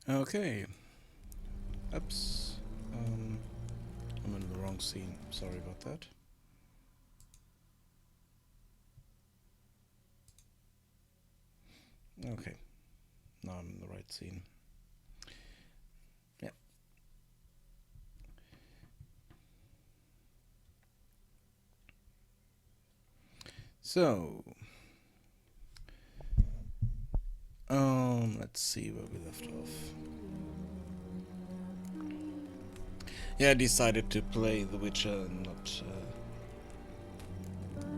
Okay. Oops. I'm in the wrong scene. Sorry about that. Okay. Now I'm in the right scene. Yeah. So, let's see where we left off. Yeah, I decided to play The Witcher and not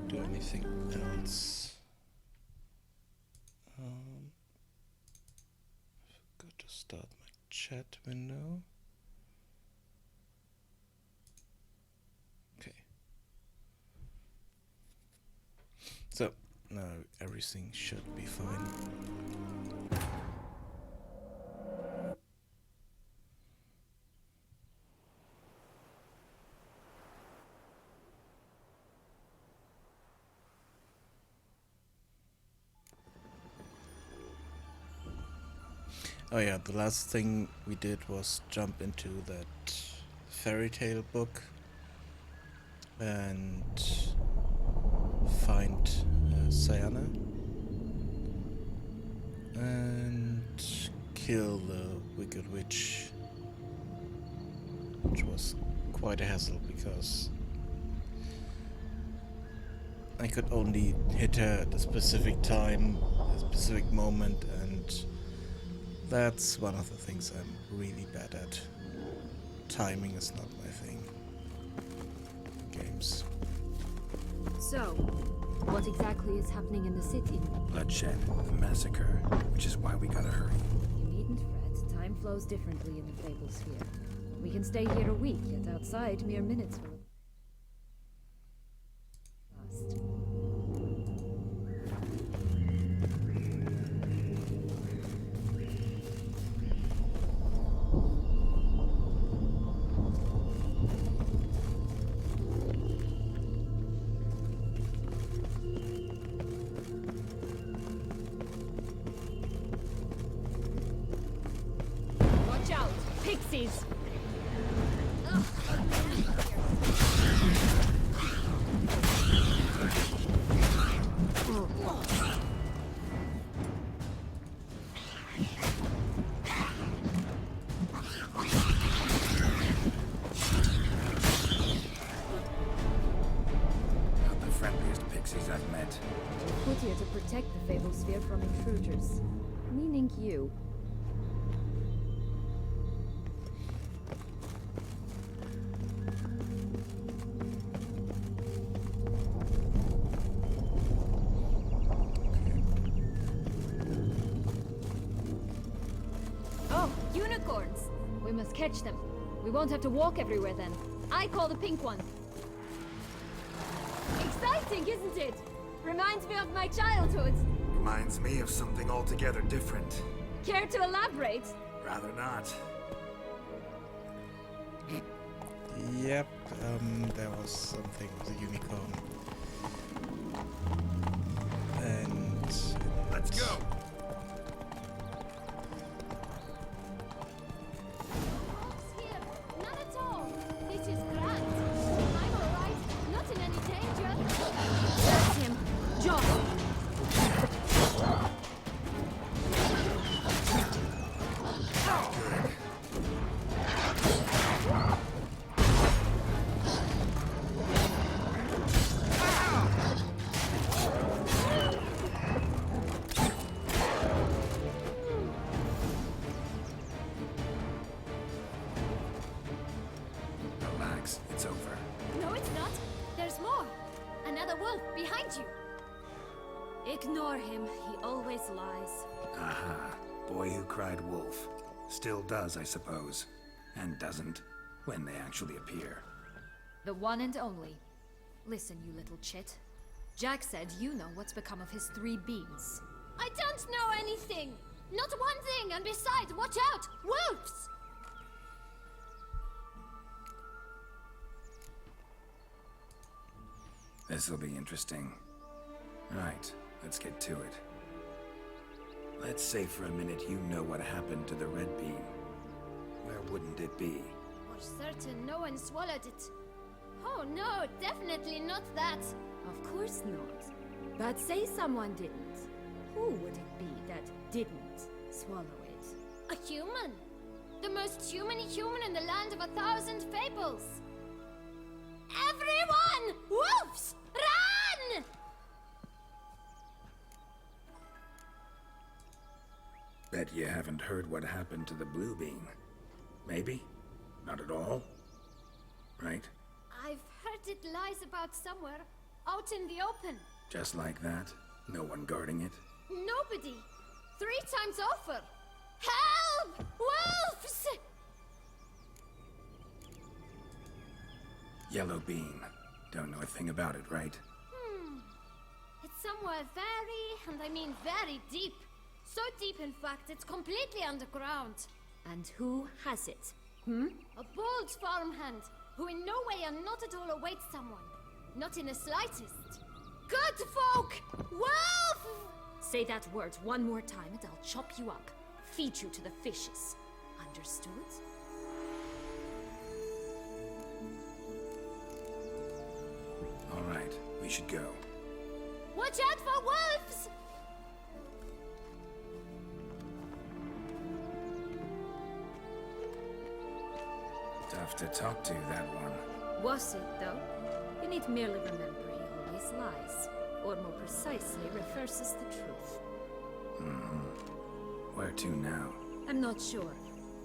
do anything else. Forgot to start my chat window. Okay. So, now everything should be fine. Oh yeah, the last thing we did was jump into that fairy tale book and find Cyana and kill the Wicked Witch, which was quite a hassle because I could only hit her at a specific time, a specific moment, and that's one of the things I'm really bad at. Timing is not my thing. Games. So, what exactly is happening in the city? Bloodshed, a massacre, which is why we gotta hurry. You needn't fret. Time flows differently in the Fable Sphere. We can stay here a week, yet outside mere minutes will have passed. Watch out! Pixies! Not the friendliest pixies I've met. We're put here to protect the Fable Sphere from intruders. Meaning you. Oh, unicorns! We must catch them. We won't have to walk everywhere then. I call the pink one. Exciting, isn't it? Reminds me of my childhood. Reminds me of something altogether different. Care to elaborate? Rather not. Yep, there was something with a unicorn. And Let's go! Here, none at all. This is grand. I'm alright, not in any danger. That's him. John. Relax, it's over. No, it's not. There's more. Another wolf behind you. Ignore him. He always lies. Aha, boy who cried wolf. Still does, I suppose. And doesn't, when they actually appear. The one and only. Listen, you little chit. Jack said you know what's become of his 3 beans. I don't know anything! Not one thing, and besides, watch out! Wolves! This'll be interesting. Right, let's get to it. Let's say for a minute you know what happened to the Red Bean. Where wouldn't it be? For certain, no one swallowed it. Oh no, definitely not that. Of course not. But say someone didn't. Who would it be that didn't swallow it? A human. The most humany human in the land of 1,000 fables. Everyone! Wolves! Run! Bet you haven't heard what happened to the Blue Bean. Maybe? Not at all? Right? I've heard it lies about somewhere, out in the open. Just like that? No one guarding it? Nobody. 3 times over. Help! Wolves! Yellow Bean. Don't know a thing about it, right? It's somewhere very, and I mean very deep. So deep, in fact, it's completely underground. And who has it? A bold farmhand, who in no way and not at all awaits someone. Not in the slightest. Good folk! Wolf! Say that word one more time and I'll chop you up. Feed you to the fishes. Understood? All right, we should go. Watch out for wolves! Tough to talk to, that one. Was it, though? You need merely remember he always lies. Or more precisely, reverses the truth. Where to now? I'm not sure.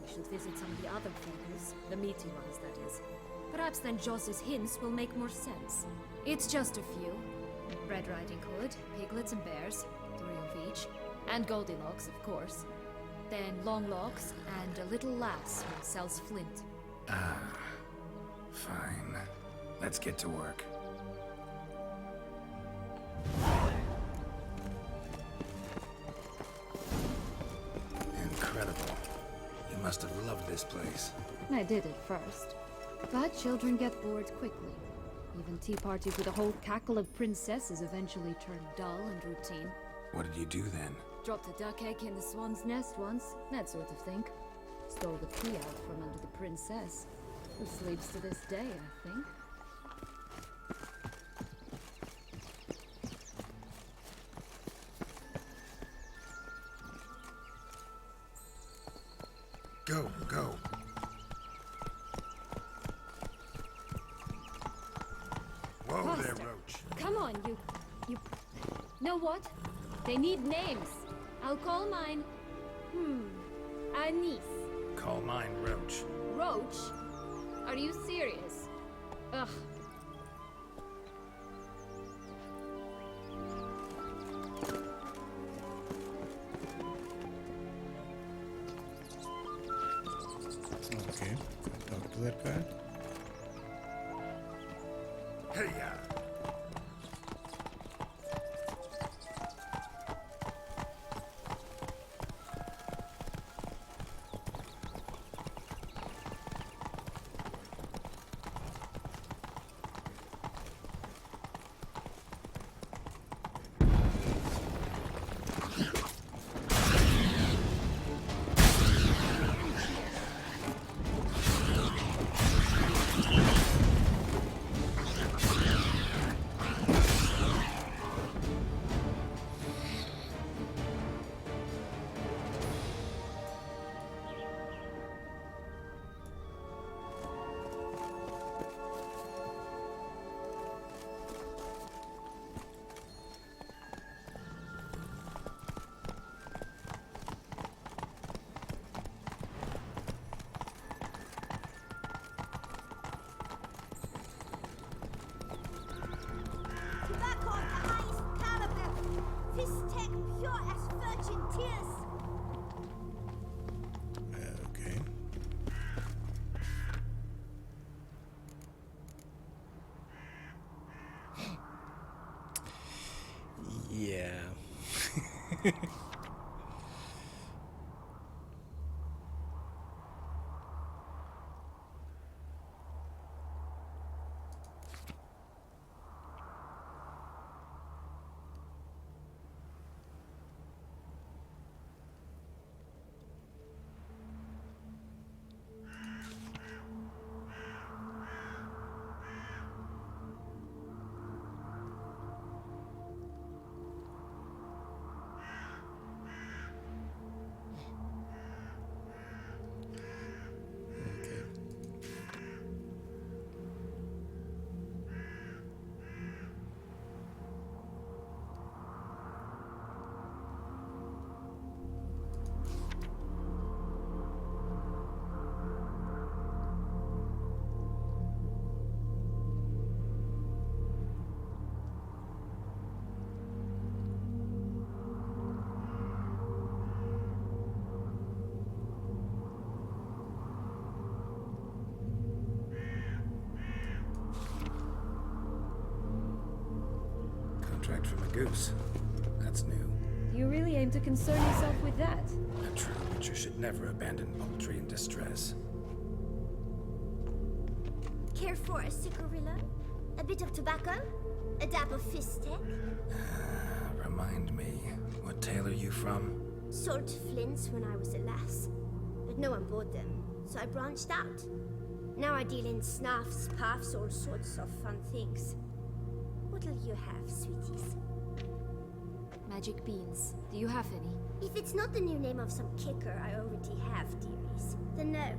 We should visit some of the other figures. The meaty ones, that is. Perhaps then Joss's hints will make more sense. It's just a few. Red Riding Hood, piglets and bears, 3 of each. And Goldilocks, of course. Then Longlocks, and a little lass who sells flint. Fine. Let's get to work. Incredible. You must have loved this place. I did at first. But children get bored quickly. Even tea parties with a whole cackle of princesses eventually turn dull and routine. What did you do then? Dropped a duck egg in the swan's nest once, that sort of thing. Stole the key out from under the princess, who sleeps to this day, I think. Go, go. Whoa there, Faster. Roach. Come on, you... Know what? They need names. I'll call mine... Anise. Call mine Roach. Roach? Are you serious? Ugh. Okay, talk to that guy. Hey, Tobacco of the highest caliber. This tech pure as virgin tears. Okay. Yeah. contract from a goose. That's new. You really aim to concern yourself with that? A true witcher should never abandon poultry in distress. Care for a cigarillo? A bit of tobacco? A dab of fistek? Remind me, what tale are you from? Sold flints when I was a lass. But no one bought them, so I branched out. Now I deal in snuffs, puffs, all sorts of fun things. What'll you have, sweeties? Magic beans. Do you have any? If it's not the new name of some kicker I already have, dearies, then no.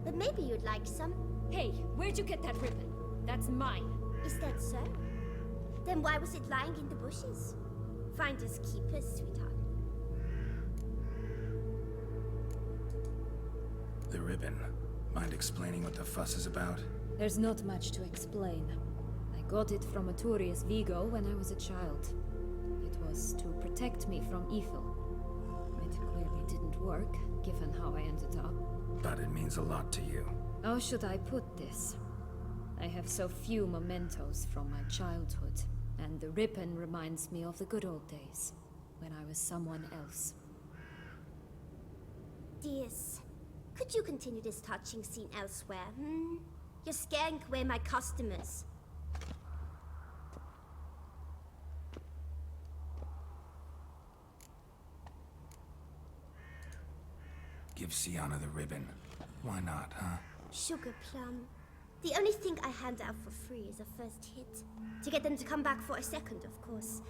But maybe you'd like some. Hey, where'd you get that ribbon? That's mine. Is that so? Then why was it lying in the bushes? Finders keepers, sweetheart. The ribbon. Mind explaining what the fuss is about? There's not much to explain. I got it from Aturius Vigo when I was a child. It was to protect me from evil. It clearly didn't work, given how I ended up. But it means a lot to you. How should I put this? I have so few mementos from my childhood, and the ribbon reminds me of the good old days, when I was someone else. Dears, could you continue this touching scene elsewhere, hmm? You're scaring away my customers. Give Sienna the ribbon. Why not, huh? Sugar plum. The only thing I hand out for free is a first hit. To get them to come back for a second, of course.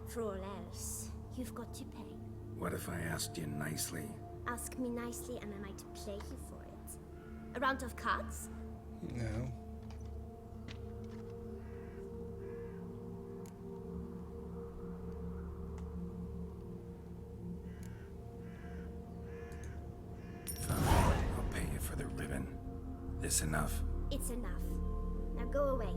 For all else, you've got to pay. What if I asked you nicely? Ask me nicely and I might play you for it. A round of cards? No. Fine, I'll pay you for the ribbon. This enough? It's enough. Now go away.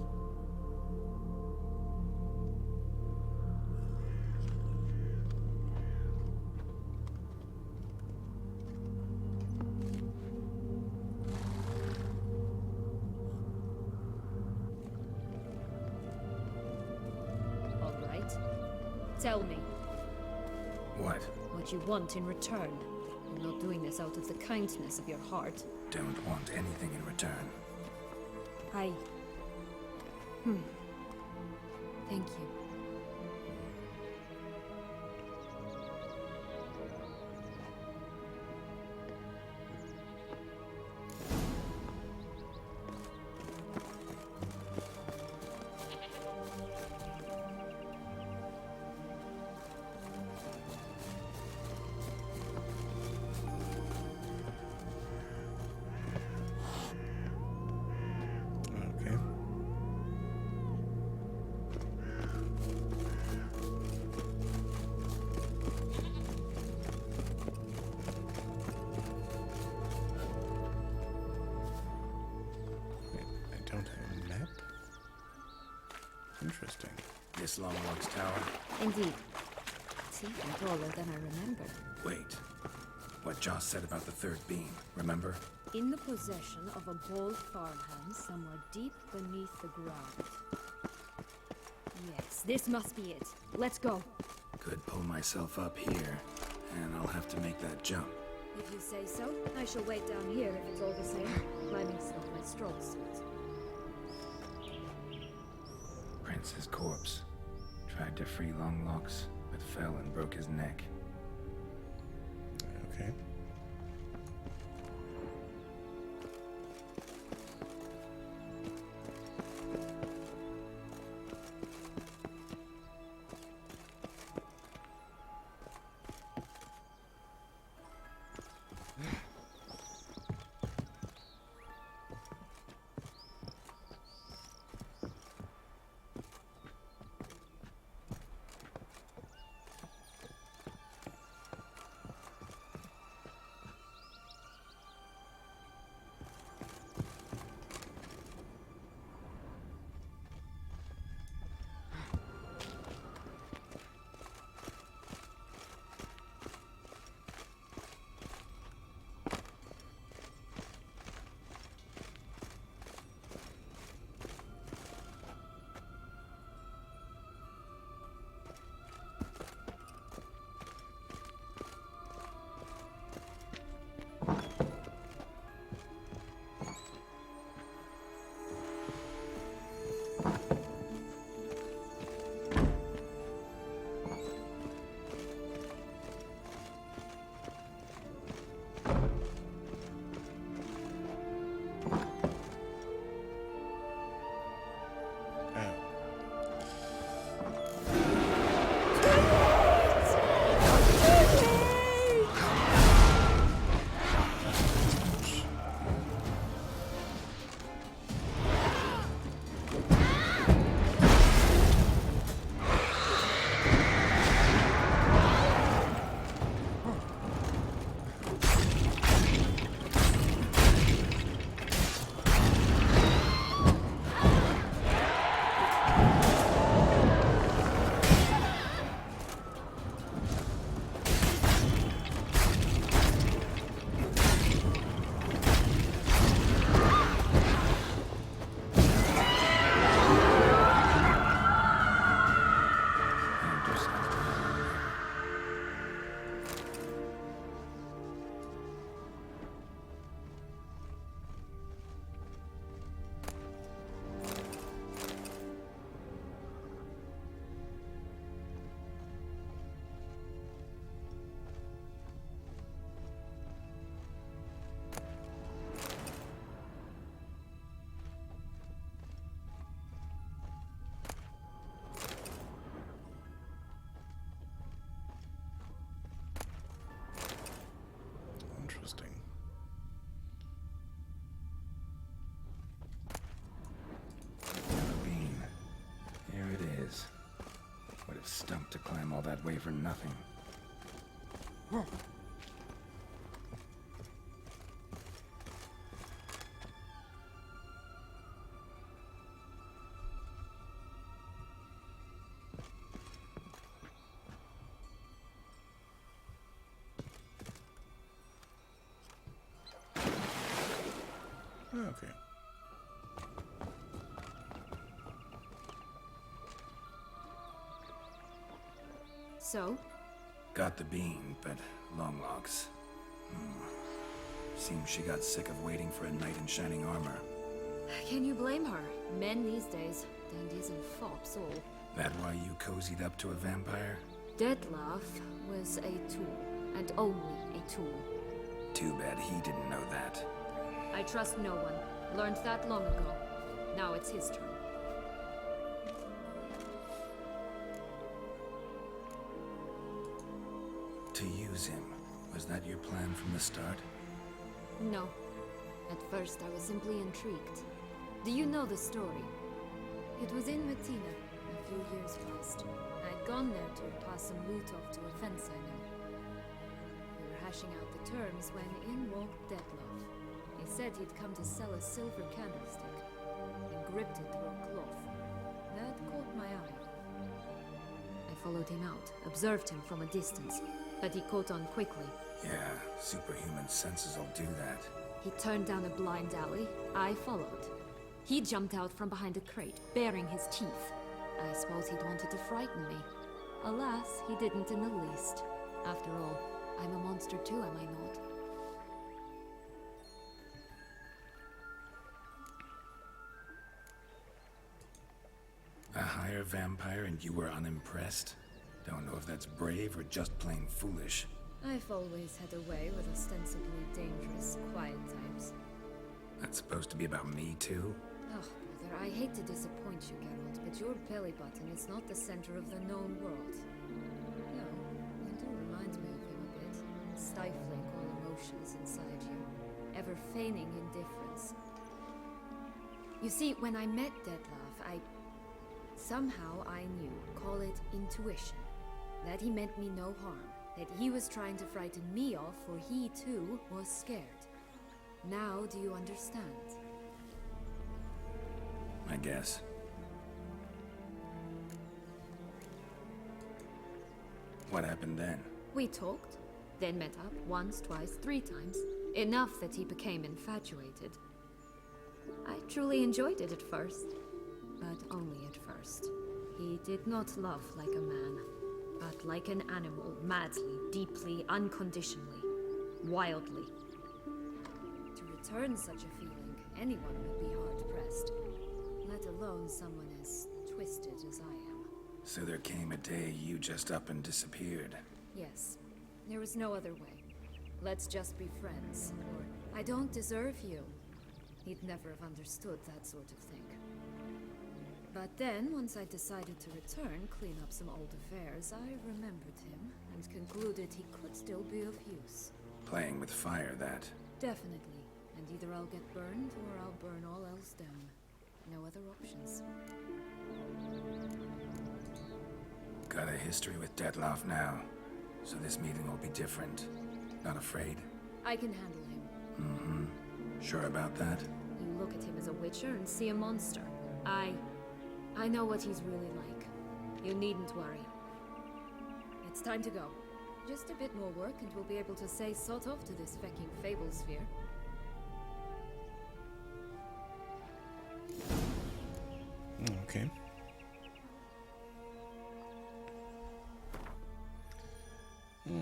All right. Tell me What? what you want in return. You're not doing this out of the kindness of your heart. Don't want anything in return. I... Thank you. Okay. Wait, I don't have a map? Interesting. This Long Log's tower? Indeed. It's even taller than I remembered. Wait. What Joss said about the third beam, remember? In the possession of a bold farmhand somewhere deep beneath the ground. Yes, this must be it. Let's go. Could pull myself up here, and I'll have to make that jump. If you say so, I shall wait down here if it's all the same. Climbing's not my strong suit. Prince's corpse. Tried to free Longlocks, but fell and broke his neck. Okay. Stunk to climb all that way for nothing. Okay. So? Got the bean, but long logs. Seems she got sick of waiting for a knight in shining armor. Can you blame her? Men these days, dandies and fops all. That why you cozied up to a vampire? Dettlaff was a tool, and only a tool. Too bad he didn't know that. I trust no one. Learned that long ago. Now it's his turn. To use him, was that your plan from the start? No. At first I was simply intrigued. Do you know the story? It was in Matina, a few years past. I'd gone there to pass some loot off to a fence I know. We were hashing out the terms when in walked Dettlaff. He said he'd come to sell a silver candlestick. He gripped it through a cloth. That caught my eye. I followed him out, observed him from a distance, but he caught on quickly. Yeah, superhuman senses will do that. He turned down a blind alley. I followed. He jumped out from behind a crate, baring his teeth. I suppose he'd wanted to frighten me. Alas, he didn't in the least. After all, I'm a monster too, am I not? A higher vampire and you were unimpressed? Don't know if that's brave or just plain foolish. I've always had a way with ostensibly dangerous, quiet types. That's supposed to be about me too? Oh, brother, I hate to disappoint you, Geralt, but your belly button is not the center of the known world. No, you do remind me of him a bit. Stifling all emotions inside you. Ever feigning indifference. You see, when I met Dettlaff, somehow I knew, call it intuition, that he meant me no harm. That he was trying to frighten me off, for he too was scared. Now do you understand? I guess. What happened then? We talked, then met up once, twice, 3 times. Enough that he became infatuated. I truly enjoyed it at first, but only at first. He did not love like a man, but like an animal, madly, deeply, unconditionally, wildly. To return such a feeling, anyone would be hard-pressed, let alone someone as twisted as I am. So there came a day you just up and disappeared. Yes, there was no other way. Let's just be friends, or I don't deserve you. He'd never have understood that sort of thing. But then, once I decided to return, clean up some old affairs, I remembered him and concluded he could still be of use. Playing with fire, that. Definitely. And either I'll get burned or I'll burn all else down. No other options. Got a history with Dettlaff now, so this meeting will be different. Not afraid? I can handle him. Mm-hmm. Sure about that? You look at him as a witcher and see a monster. I know what he's really like. You needn't worry. It's time to go. Just a bit more work and we'll be able to say sort of to this fecking fable sphere. Okay. We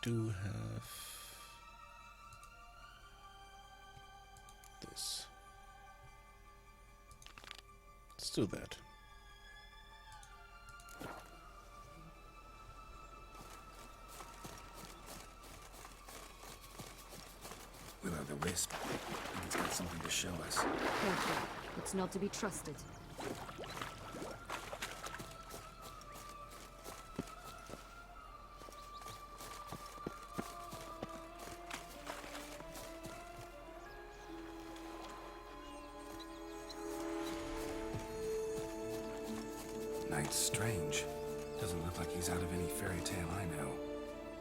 do have this. Let's do that. Will-o'-the-wisp. I think it's got something to show us. Careful. It's not to be trusted. Night's strange. Doesn't look like he's out of any fairy tale I know.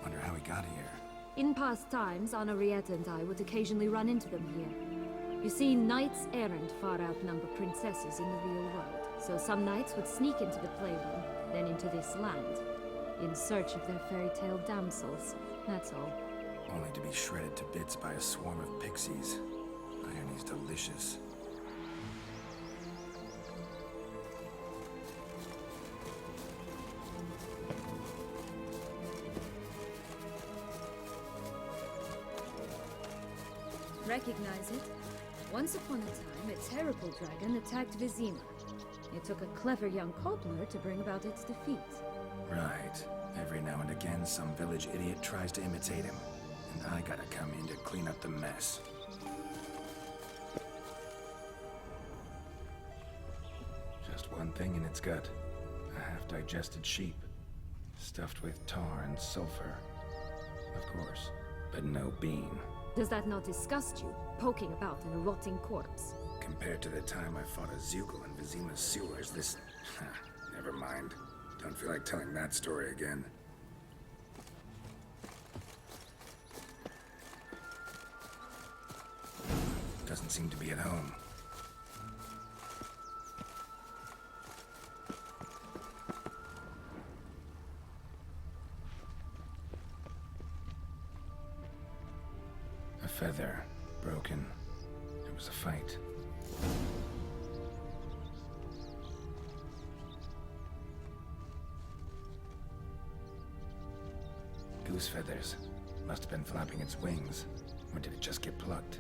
Wonder how he got here. In past times, Anarietta and I would occasionally run into them here. You see, knights errant far outnumber princesses in the real world, so some knights would sneak into the playroom, then into this land, in search of their fairy tale damsels. That's all. Only to be shredded to bits by a swarm of pixies. Irony's delicious. Recognize it? Once upon a time, a terrible dragon attacked Vizima. It took a clever young cobbler to bring about its defeat. Right. Every now and again, some village idiot tries to imitate him. And I gotta come in to clean up the mess. Just one thing in its gut. A half-digested sheep. Stuffed with tar and sulfur. Of course. But no bean. Does that not disgust you, poking about in a rotting corpse? Compared to the time I fought a Zeugl in Vizima's sewers, this... Never mind. Don't feel like telling that story again. Doesn't seem to be at home. A feather. Broken. It was a fight. Goose feathers. Must have been flapping its wings. Or did it just get plucked?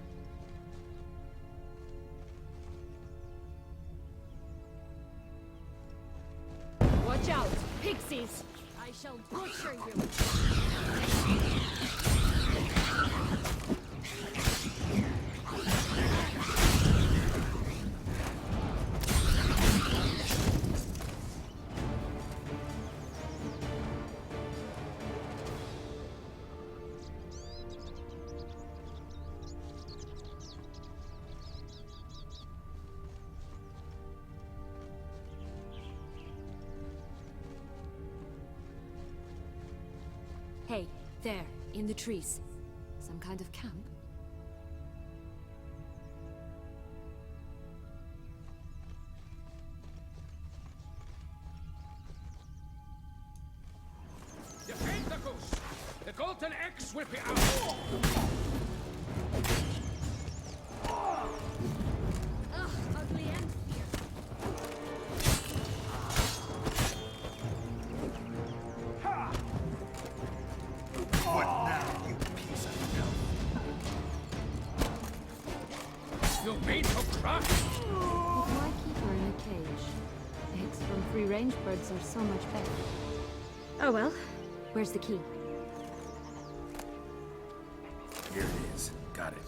Watch out! Pixies! I shall butcher you! Hey, there, in the trees. Some kind of camp? Defend the goose! The golden X will be out! Ugh, ugly and fierce. What now, you piece of filth? You mean to crush? Why keep her in a cage? Eggs from free-range birds are so much better. Oh well, where's the key? Here it is. Got it.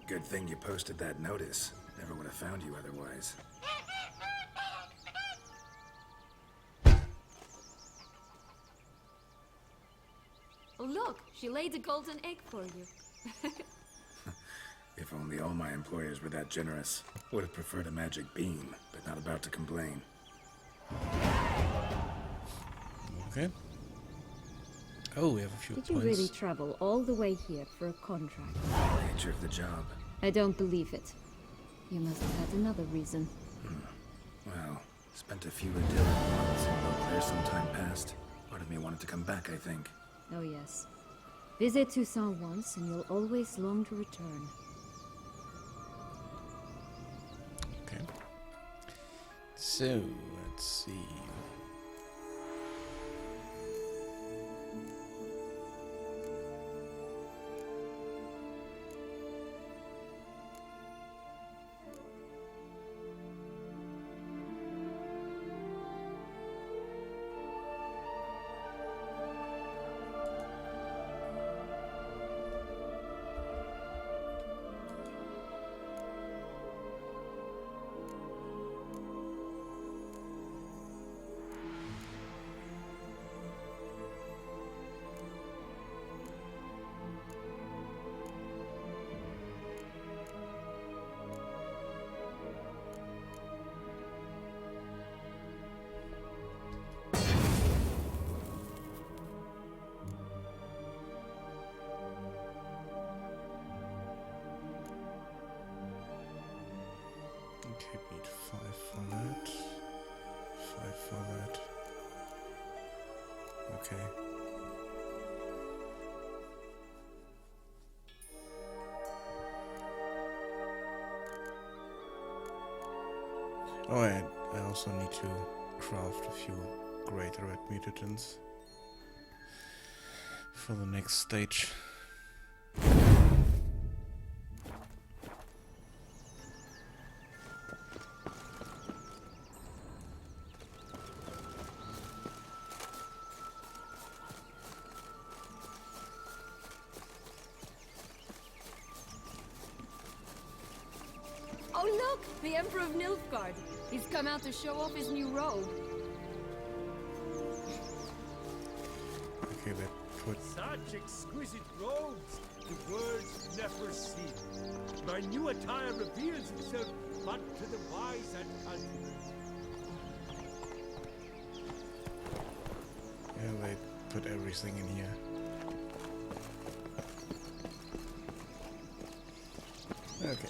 Good thing you posted that notice. Never would have found you otherwise. Oh look, she laid a golden egg for you. If only all my employers were that generous. Would have preferred a magic beam, but not about to complain. Okay. Oh, we have a few Did you points. really travel all the way here for a contract? Nature of the job. I don't believe it. You must have had another reason. Well, spent a few idyllic months in Beauclair some time past. Part of me wanted to come back, I think. Oh yes. Visit Toussaint once and you'll always long to return. Okay. So, let's see. Okay, need 5 for that. 5 for that. Okay. Oh, and I also need to craft a few greater red mutants for the next stage. Oh look! The Emperor of Nilfgaard! He's come out to show off his new robe. Okay, let's put Such exquisite robes, the words never seen. My new attire reveals itself but to the wise and cunning. yeah, they put everything in here. Okay.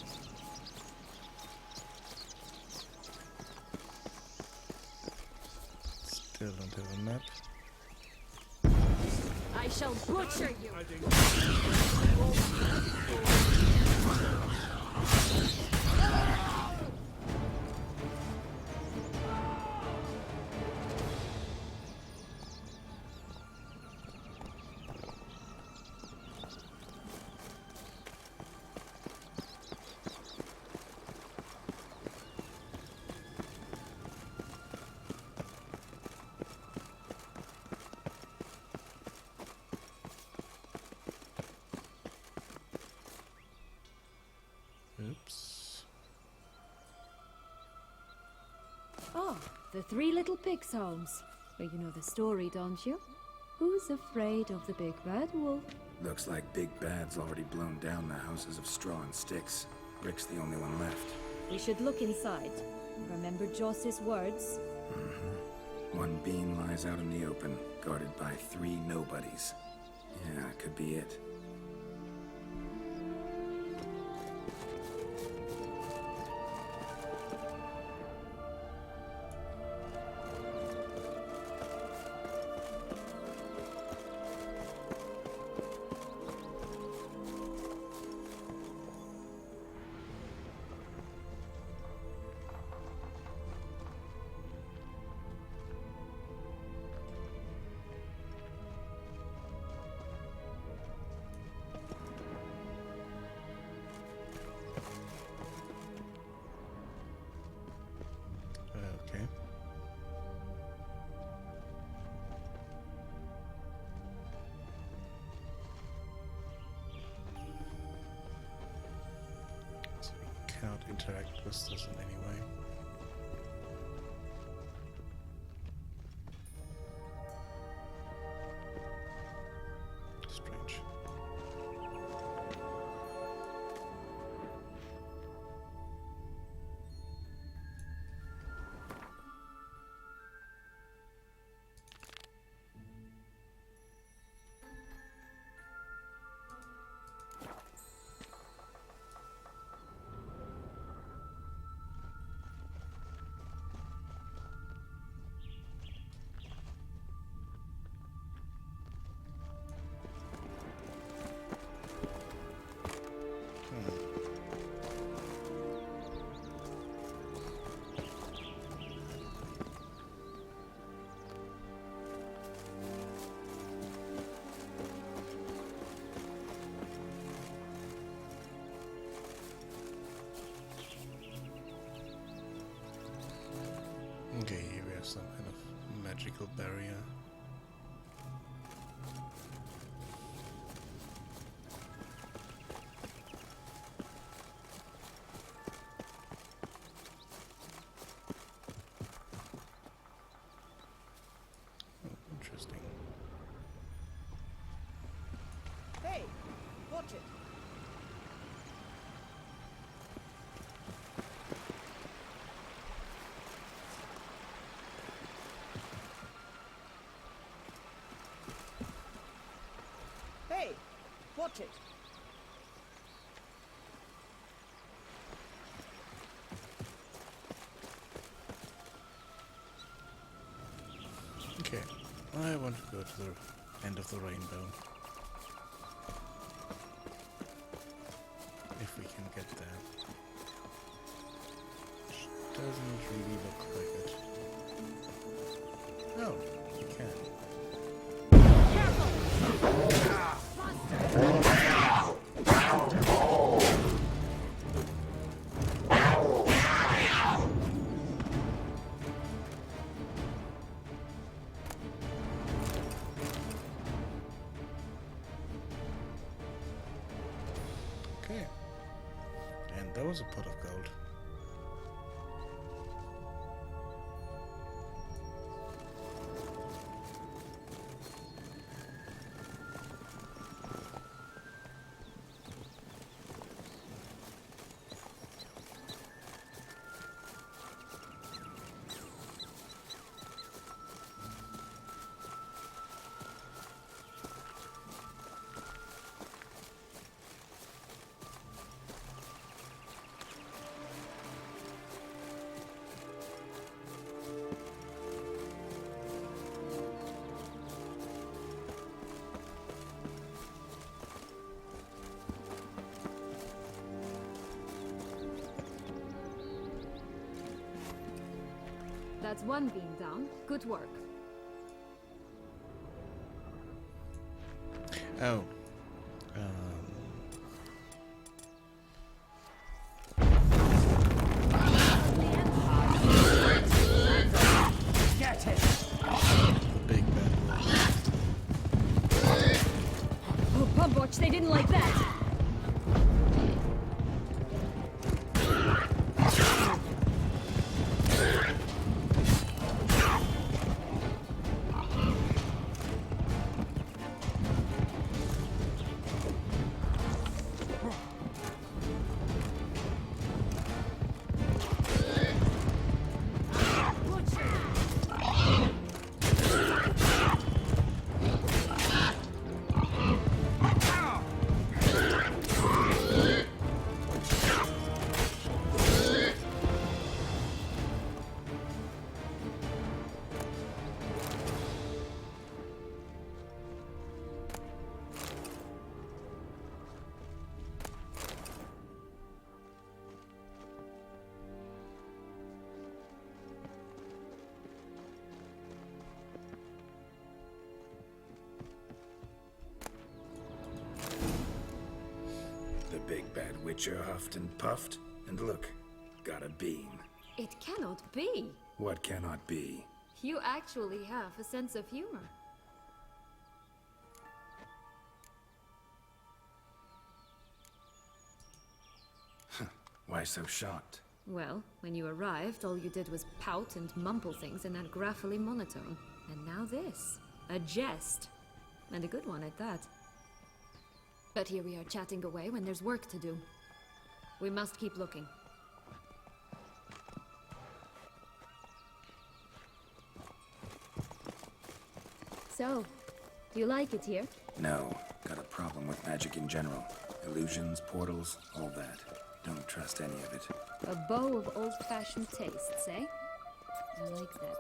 Still don't have a map. I shall butcher you! Oops. Oh, the Three Little Pigs homes. Well, you know the story, don't you? Who's afraid of the big bad wolf? Looks like Big Bad's already blown down the houses of straw and sticks. Rick's the only one left. We should look inside. Remember Joss's words? One beam lies out in the open, guarded by 3 nobodies. Yeah, could be it. Okay. So we cannot interact with this in any way. Strange. Okay, here we have some kind of magical barrier. Oh, interesting. Hey, watch it. Hey, watch it. Okay, I want to go to the end of the rainbow. If we can get there. Which doesn't really look like it. Oh, you can. Okay. And that was a pot of gold. That's one beam down. Good work. Oh. Get it! The big bad wolf. Oh, Pumpwatch, they didn't like that. The big bad witcher huffed and puffed, and look, got a beam. It cannot be. What cannot be? You actually have a sense of humor. Why so shocked? Well, when you arrived, all you did was pout and mumble things in that gruffly monotone. And now this. A jest. And a good one at that. But here we are chatting away when there's work to do. We must keep looking. So, do you like it here? No, got a problem with magic in general. Illusions, portals, all that. Don't trust any of it. A bow of old-fashioned tastes, eh? I like that.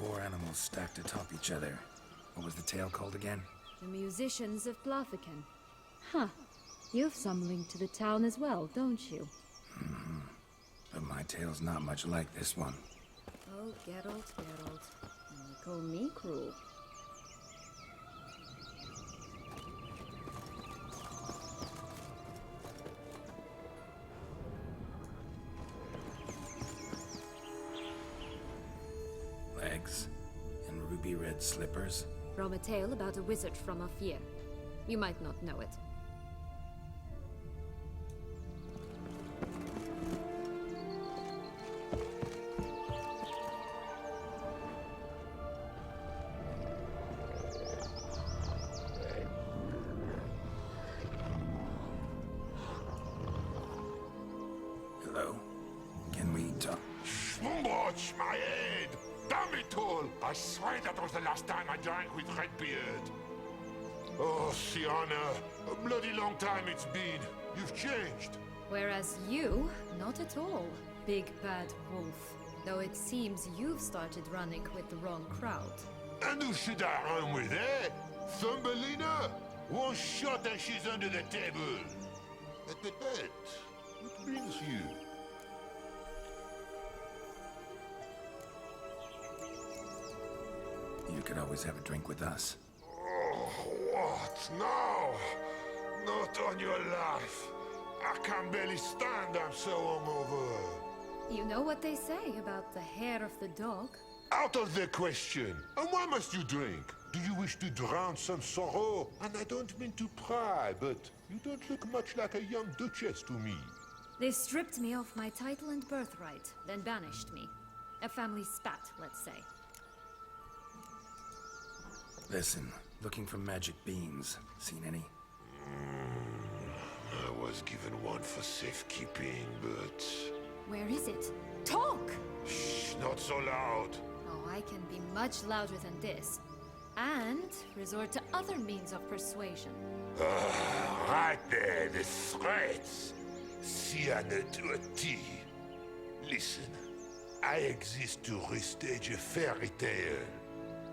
4 animals stacked atop each other. What was the tale called again? The musicians of Blaviken. Huh. You've some link to the town as well, don't you? But my tale's not much like this one. Oh, Geralt, Geralt. You call me cruel. Legs and ruby red slippers. From a tale about a wizard from Afir. You might not know it. Hello? Can we talk? Watch my head! Damn it all! I swear that was the last time I drank with Redbeard. Oh, Sienna, a bloody long time it's been. You've changed. Whereas you, not at all, big bad wolf. Though it seems you've started running with the wrong crowd. And who should I run with, eh? Thumbelina? One shot and she's under the table. But, what brings you? You could always have a drink with us. Oh, what now? Not on your life. I can barely stand, I'm so hungover. You know what they say about the hair of the dog? Out of the question. And why must you drink? Do you wish to drown some sorrow? And I don't mean to pry, but you don't look much like a young duchess to me. They stripped me of my title and birthright, then banished me. A family spat, let's say. Listen, looking for magic beans. Seen any? I was given one for safekeeping, but... Where is it? Talk! Shh, not so loud. Oh, I can be much louder than this. And resort to other means of persuasion. Right there, the threats. Sienna to a T. Listen, I exist to restage a fairy tale.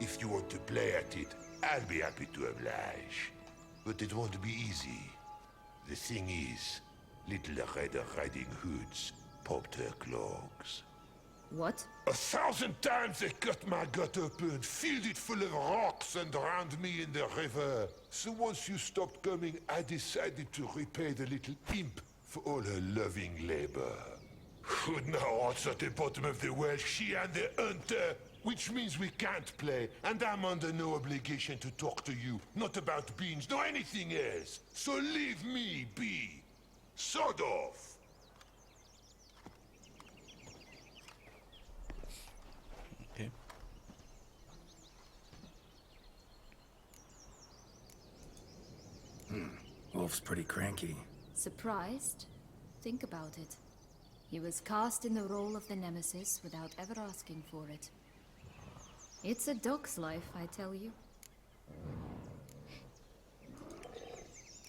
If you want to play at it, I'll be happy to oblige. But it won't be easy. The thing is, little Red Riding Hoods popped her clogs. What? 1,000 times they cut my gut open, filled it full of rocks and drowned me in the river. So once you stopped coming, I decided to repay the little imp for all her loving labor. Who now wants at the bottom of the well, she and the hunter, which means we can't play, and I'm under no obligation to talk to you, not about beans, nor anything else. So leave me be. Sod off. Okay. Wolf's pretty cranky. Surprised? Think about it. He was cast in the role of the Nemesis without ever asking for it. It's a dog's life, I tell you.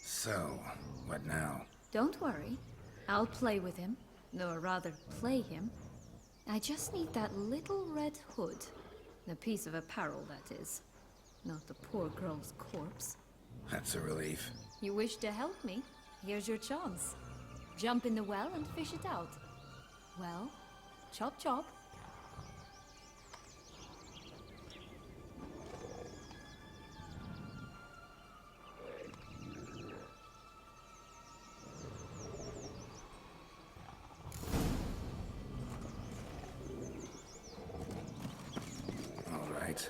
So, what now? Don't worry. I'll play with him. Or rather, play him. I just need that little red hood. The piece of apparel, that is. Not the poor girl's corpse. That's a relief. You wish to help me? Here's your chance. Jump in the well and fish it out. Well, chop chop. All right.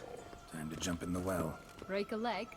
Time to jump in the well. Break a leg.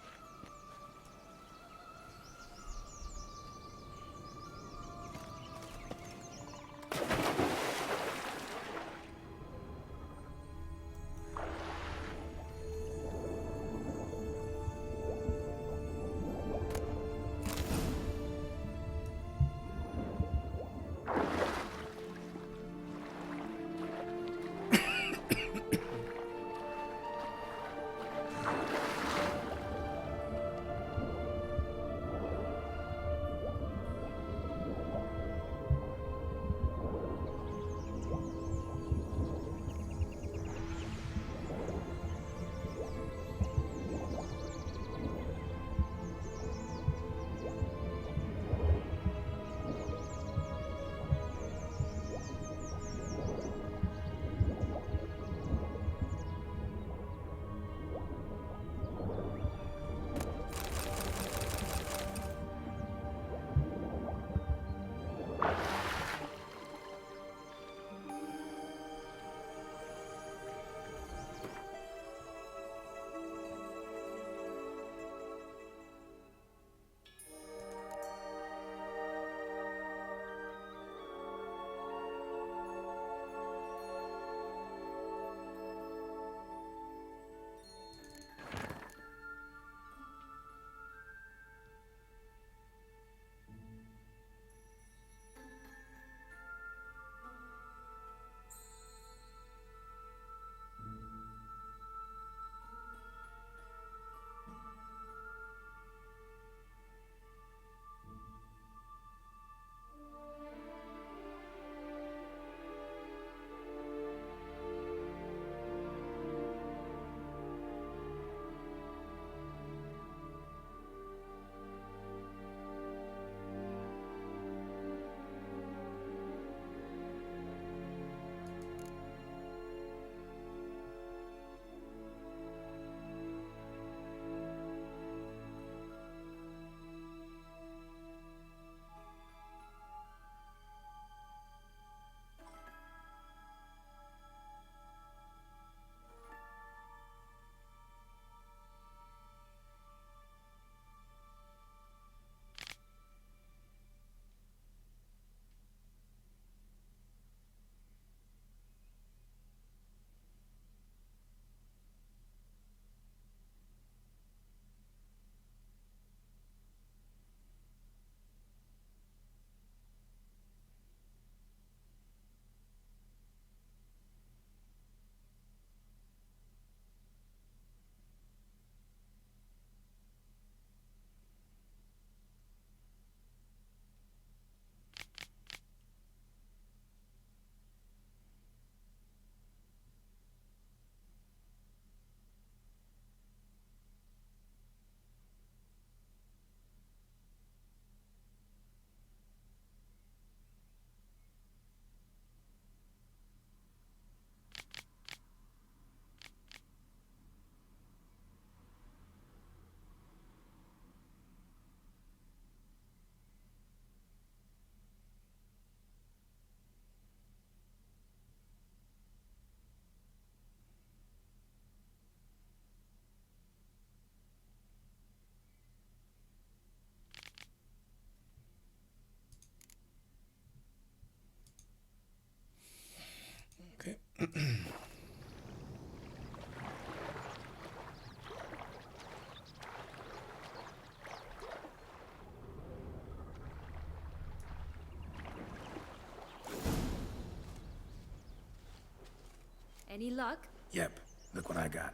Any luck? Yep, look what I got.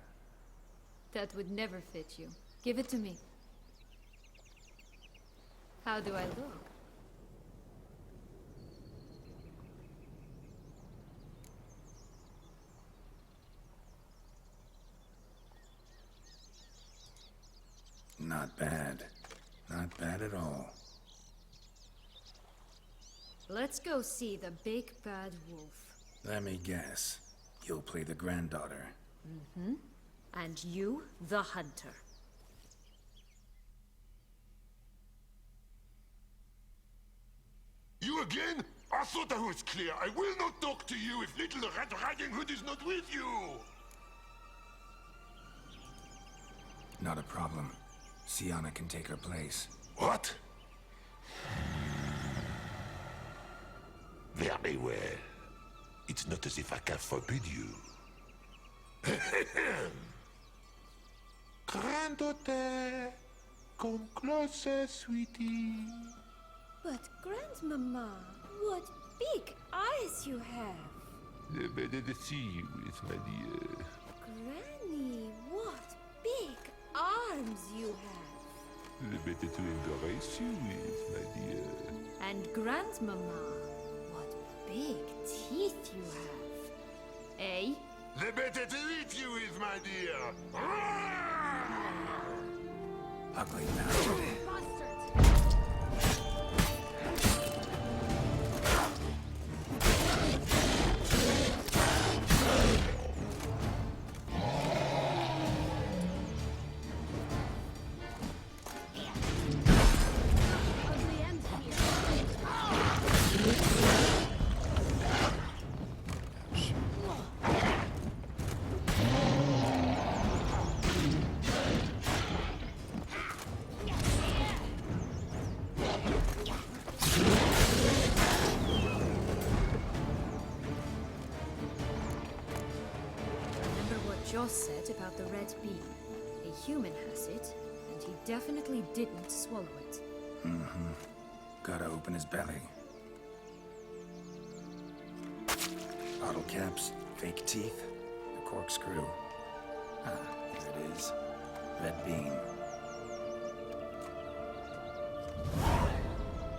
That would never fit you. Give it to me. How do I look? Not bad. Not bad at all. Let's go see the big bad wolf. Let me guess. You'll play the granddaughter. Mm-hmm. And you, the hunter. You again? I thought I was clear. I will not talk to you if Little Red Riding Hood is not with you! Not a problem. Sienna can take her place. What? Very well. It's not as if I can forbid you. Granddaughter, come closer, sweetie. But Grandmama, what big eyes you have! The better to see you is, my dear. Granny, what big arms you have! The better to embrace you is, my dear. And Grandmama, what big teeth you have. Eh? The better to eat you is, my dear. Ugly bastard. Joss said about the red bean. A human has it, and he definitely didn't swallow it. Mm-hmm. Gotta open his belly. Bottle caps, fake teeth, a corkscrew. Ah, here it is. Red bean.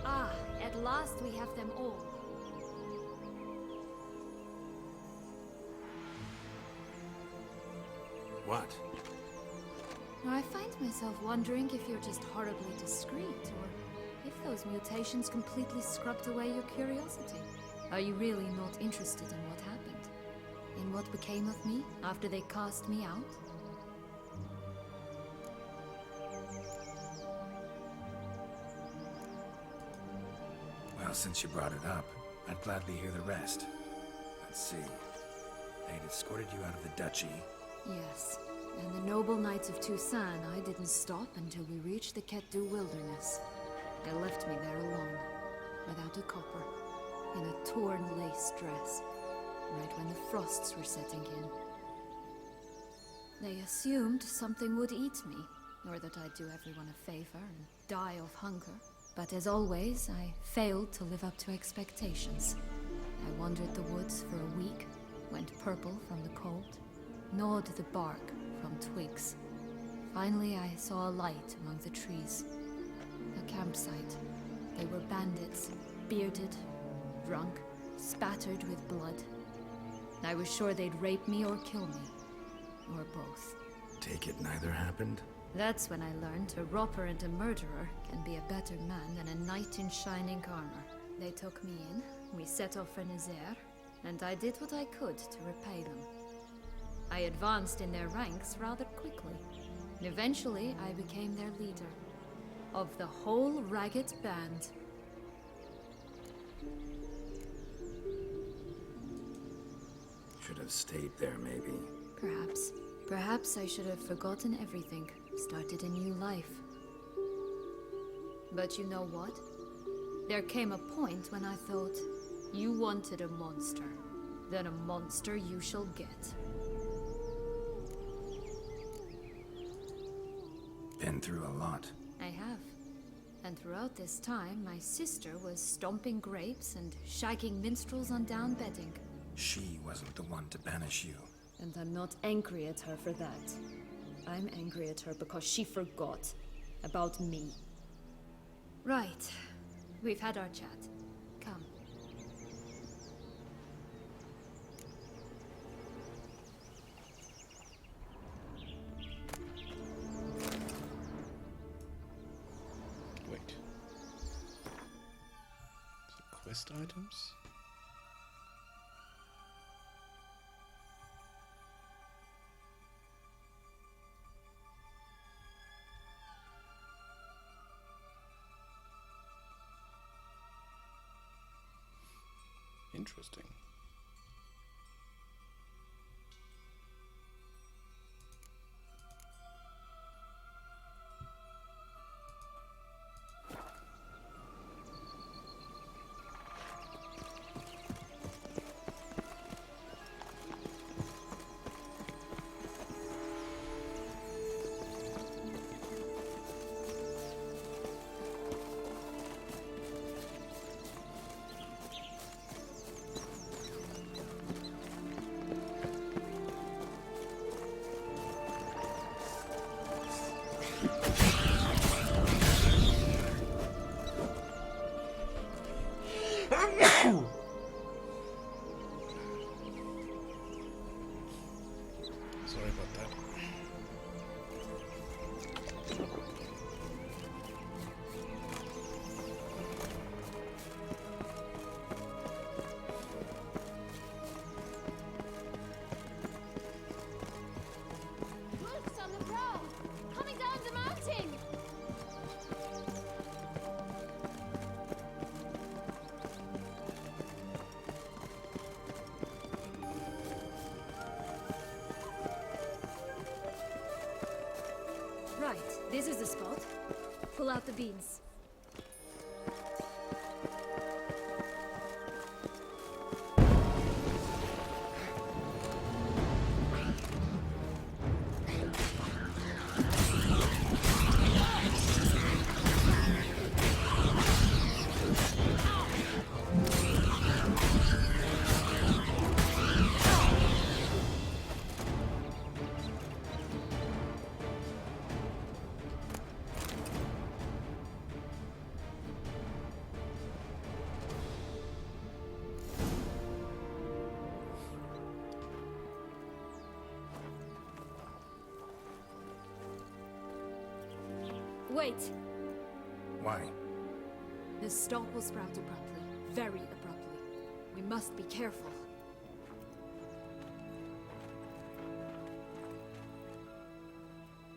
Ah, at last we have them all. What? Now, I find myself wondering if you're just horribly discreet, or if those mutations completely scrubbed away your curiosity. Are you really not interested in what happened? In what became of me after they cast me out? Well, since you brought it up, I'd gladly hear the rest. Let's see. They'd escorted you out of the duchy. Yes, and the noble knights of Toussaint I didn't stop until we reached the Ketdu wilderness. They left me there alone, without a copper, in a torn lace dress, right when the frosts were setting in. They assumed something would eat me, or that I'd do everyone a favor and die of hunger. But as always, I failed to live up to expectations. I wandered the woods for a week, went purple from the cold, gnawed the bark from twigs. Finally, I saw a light among the trees. A campsite. They were bandits, bearded, drunk, spattered with blood. I was sure they'd rape me or kill me. Or both. Take it neither happened? That's when I learned a robber and a murderer can be a better man than a knight in shining armor. They took me in, we set off for Nazaire, and I did what I could to repay them. I advanced in their ranks rather quickly. Eventually, I became their leader. Of the whole ragged band. Should have stayed there, maybe. Perhaps. Perhaps I should have forgotten everything, started a new life. But you know what? There came a point when I thought, you wanted a monster. Then a monster you shall get. Been through a lot. I have. And throughout this time, my sister was stomping grapes and shagging minstrels on down bedding. She wasn't the one to banish you. And I'm not angry at her for that. I'm angry at her because she forgot about me. Right. We've had our chat. Come. Wait. So quest items? Interesting. Sorry about that. Wolves on the prowl! Coming down the mountain! Right, this is the spot. Pull out the beans. Wait! Why? The stalk will sprout abruptly. Very abruptly. We must be careful.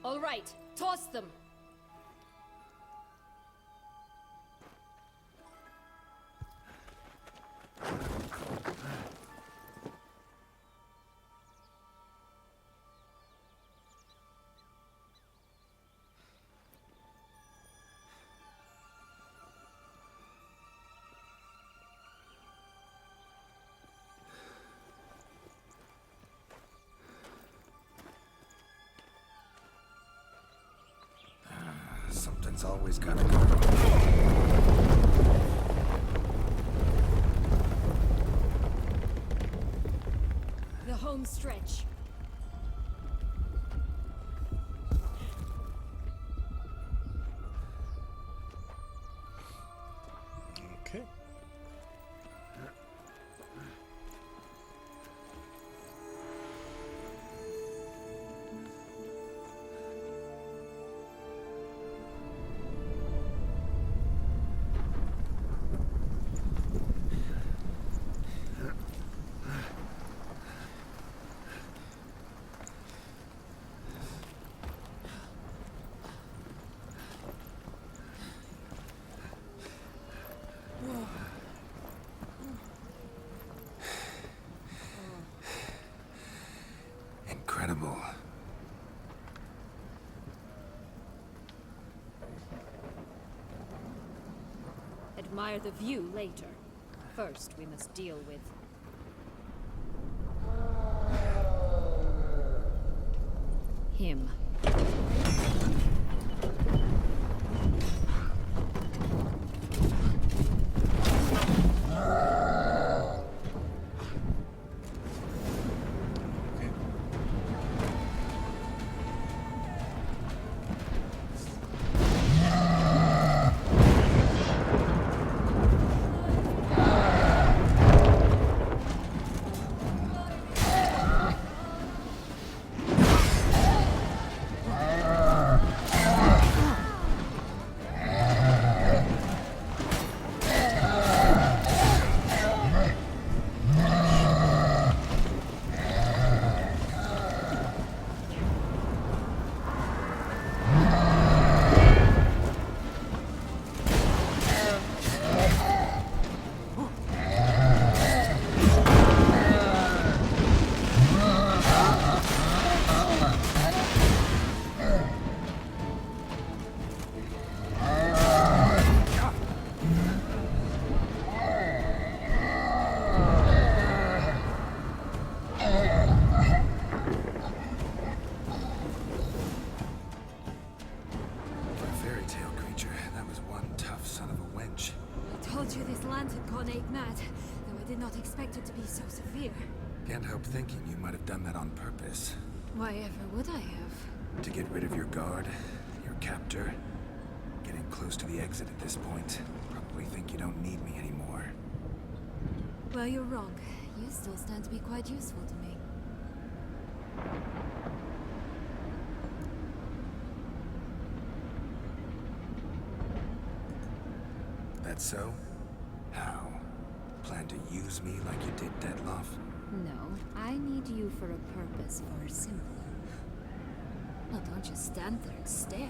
All right, toss them! Something's always gotta go wrong. The home stretch. Okay. Incredible. Admire the view later. First, we must deal with... him. Okay. you this lantern gone ape mad, though I did not expect it to be so severe. Can't help thinking you might have done that on purpose. Why ever would I have? To get rid of your guard, your captor. Getting close to the exit at this point. Probably think you don't need me anymore. Well, you're wrong. You still stand to be quite useful to me. That's so? How? Plan to use me like you did Detloff? No, I need you for a purpose far simpler. Well, don't just stand there and stare.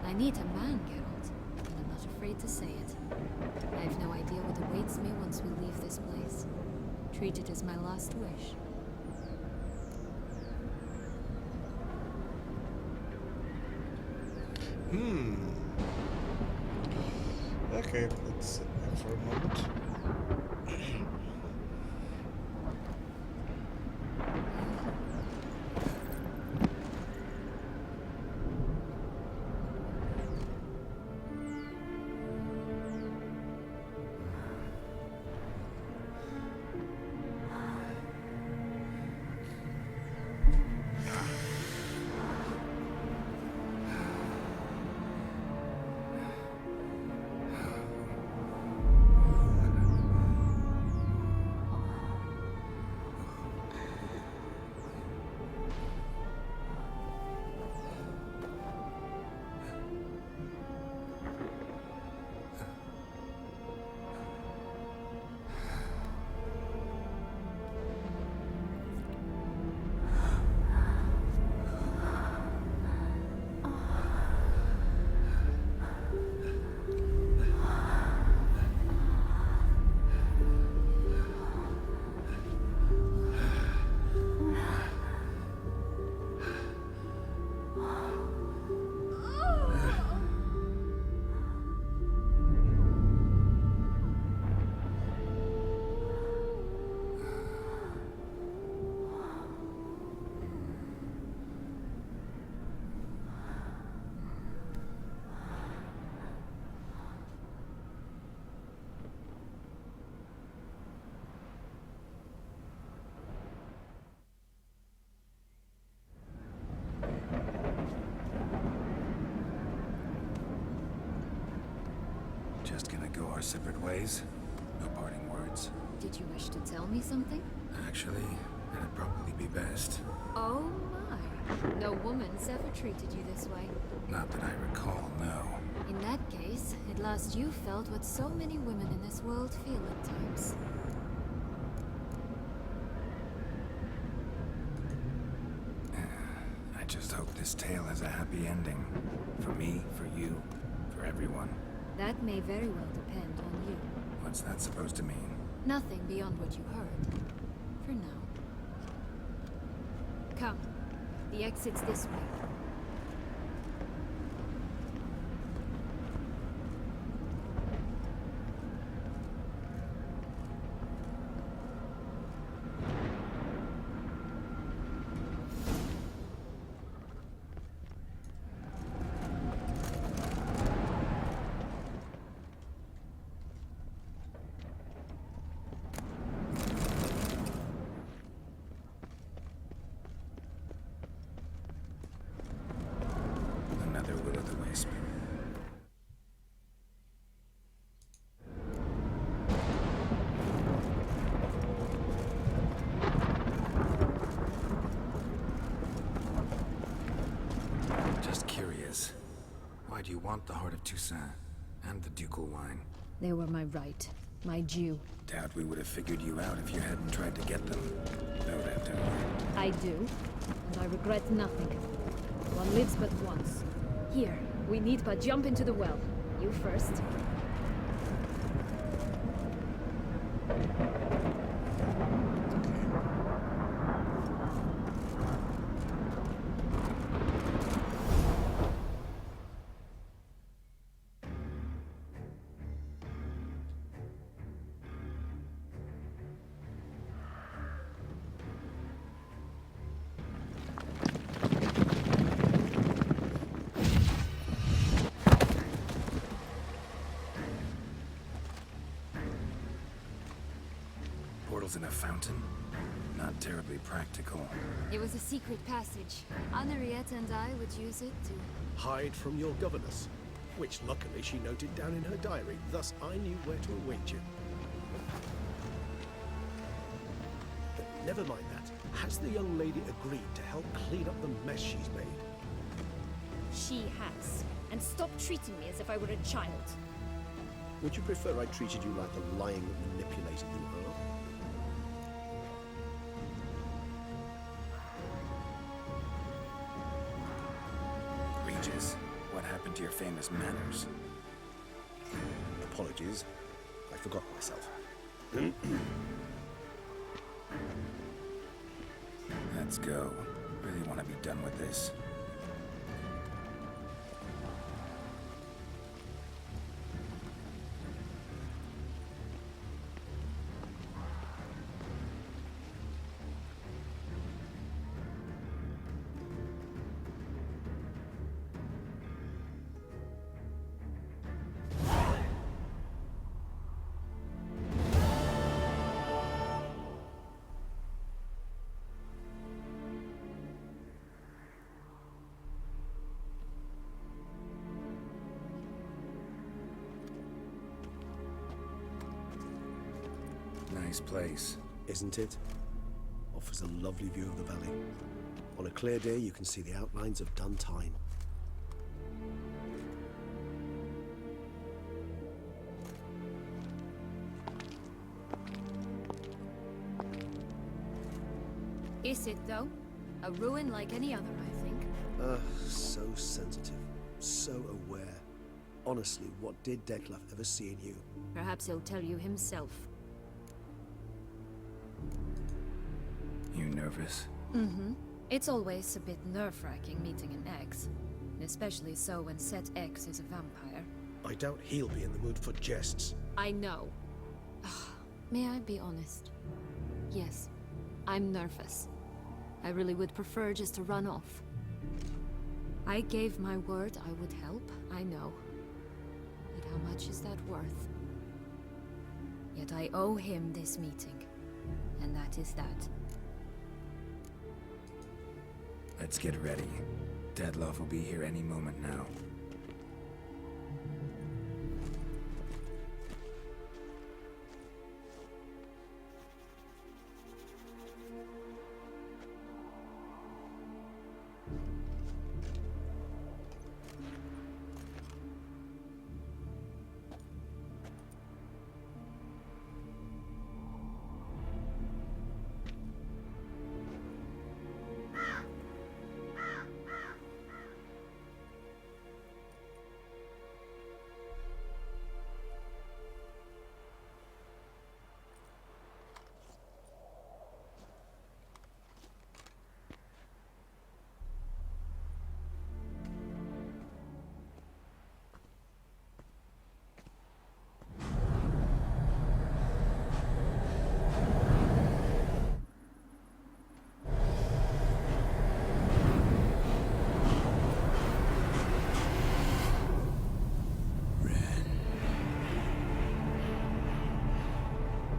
I need a man, Geralt, and I'm not afraid to say it. I have no idea what awaits me once we leave this place. Treat it as my last wish. Okay, let's sit back for a moment. Just gonna go our separate ways? No parting words? Did you wish to tell me something? Actually, that'd probably be best. Oh my. No woman's ever treated you this way. Not that I recall, no. In that case, at last you felt what so many women in this world feel at times. I just hope this tale has a happy ending. For me, for you, for everyone. That may very well depend on you. What's that supposed to mean? Nothing beyond what you heard. For now. Come. The exit's this way. Another will-o'-the-wisp. Just curious. Why do you want the Heart of Toussaint? And the ducal wine? They were my right, my due. Doubt we would have figured you out if you hadn't tried to get them. Know that, don't you? I do, and I regret nothing. One lives but once. Here, we need but jump into the well. You first. candles in a fountain? Not terribly practical. It was a secret passage. Henriette and I would use it to... Hide from your governess, which luckily she noted down in her diary, thus I knew where to await you. But never mind that. Has the young lady agreed to help clean up the mess she's made? She has. And stop treating me as if I were a child. Would you prefer I treated you like the lying manipulator you are? Regis, what happened to your famous manners? Apologies. I forgot myself. Let's go. Really want to be done with this. Nice place. Isn't it? Offers a lovely view of the valley. On a clear day, you can see the outlines of Duntine. Is it, though? A ruin like any other, I think. So sensitive. So aware. Honestly, what did Dettlaff ever see in you? Perhaps he'll tell you himself. You nervous? Mm-hmm. It's always a bit nerve-wracking meeting an ex. Especially so when said ex is a vampire. I doubt he'll be in the mood for jests. I know. May I be honest? Yes, I'm nervous. I really would prefer just to run off. I gave my word I would help, I know. But how much is that worth? Yet I owe him this meeting. And that is that. Let's get ready. Dettlaff will be here any moment now.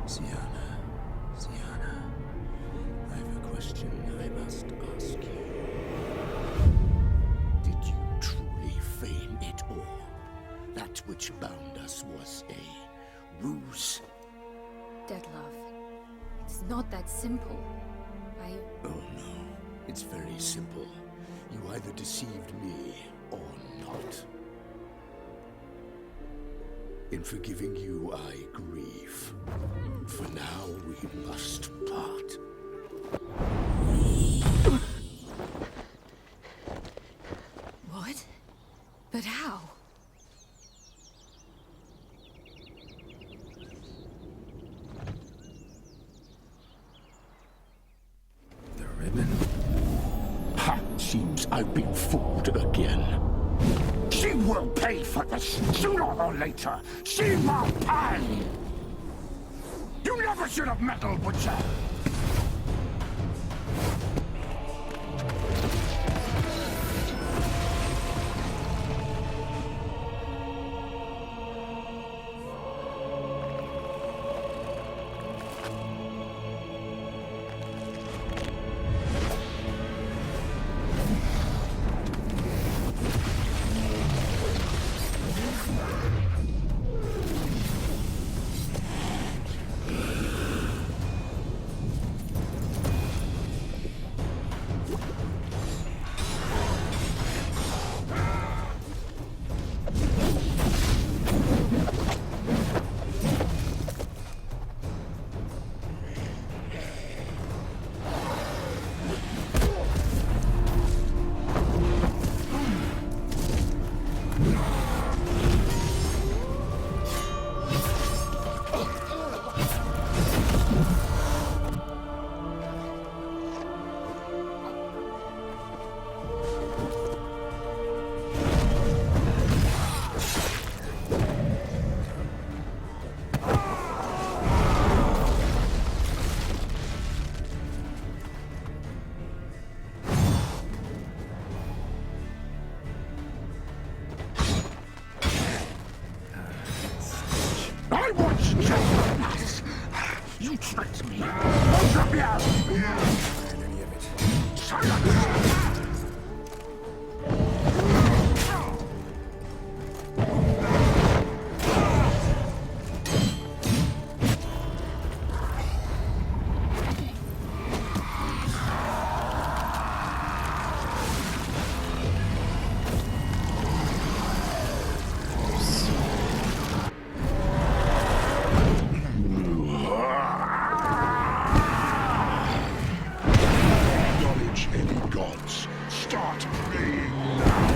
Sienna, I have a question I must ask you. Did you truly feign it all? That which bound us was a ruse? Dettlaff, it's not that simple. Oh no, it's very simple. You either deceived me or not. In forgiving you, I grieve. For now, we must part. What? But how? The ribbon? Ha! Seems I've been fooled again. She will pay for this, sooner or later. She will pay! You never should have meddled, Butcher! I was just you tricked me. Both of you! Any of it. Silence! Acknowledge any gods. Start praying now.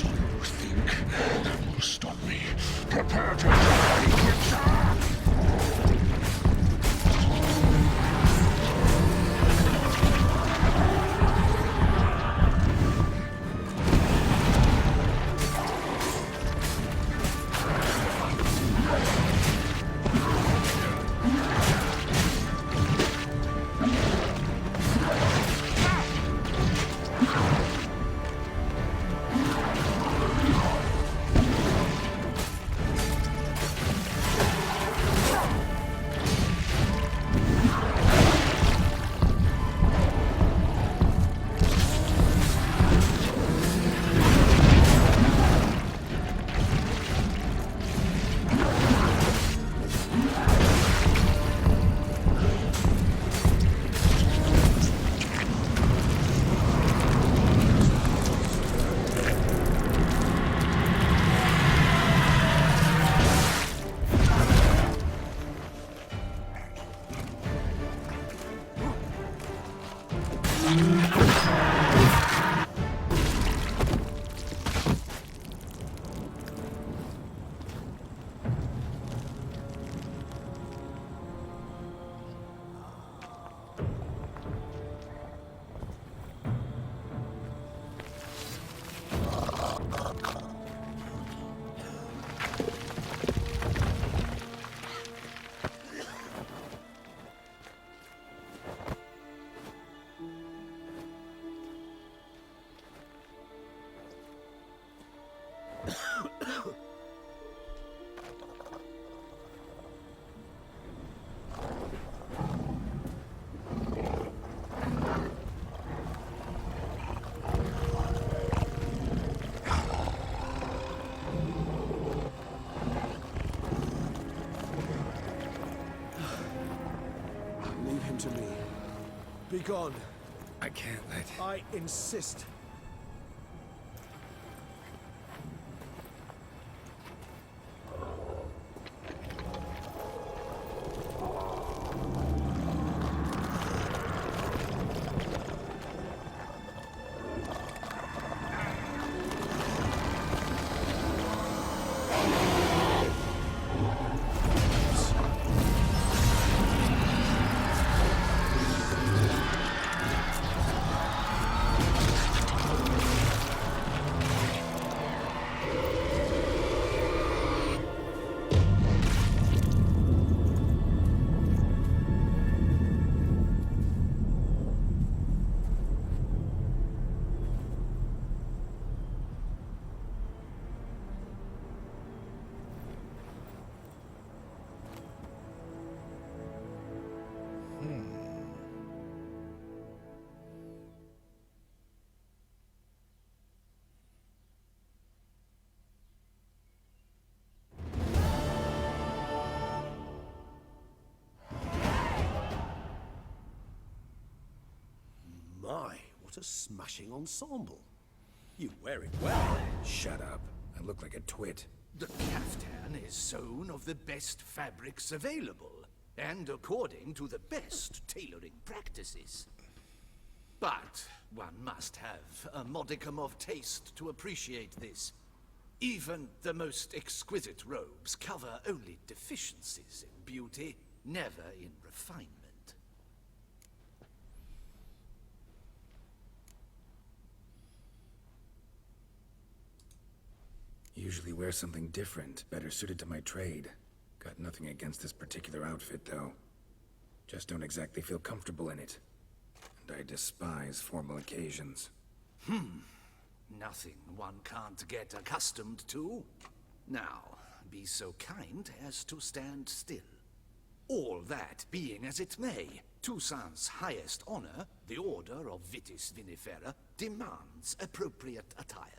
You think that will stop me? Prepare to die, Witcher! Leave him to me. Be gone. I can't let... I insist. My, what a smashing ensemble. You wear it well. Shut up. I look like a twit. The caftan is sewn of the best fabrics available, and according to the best tailoring practices. But one must have a modicum of taste to appreciate this. Even the most exquisite robes cover only deficiencies in beauty, never in refinement. Usually wear something different, better suited to my trade. Got nothing against this particular outfit, though. Just don't exactly feel comfortable in it. And I despise formal occasions. Nothing one can't get accustomed to. Now, be so kind as to stand still. All that being as it may, Toussaint's highest honor, the Order of Vitis Vinifera, demands appropriate attire.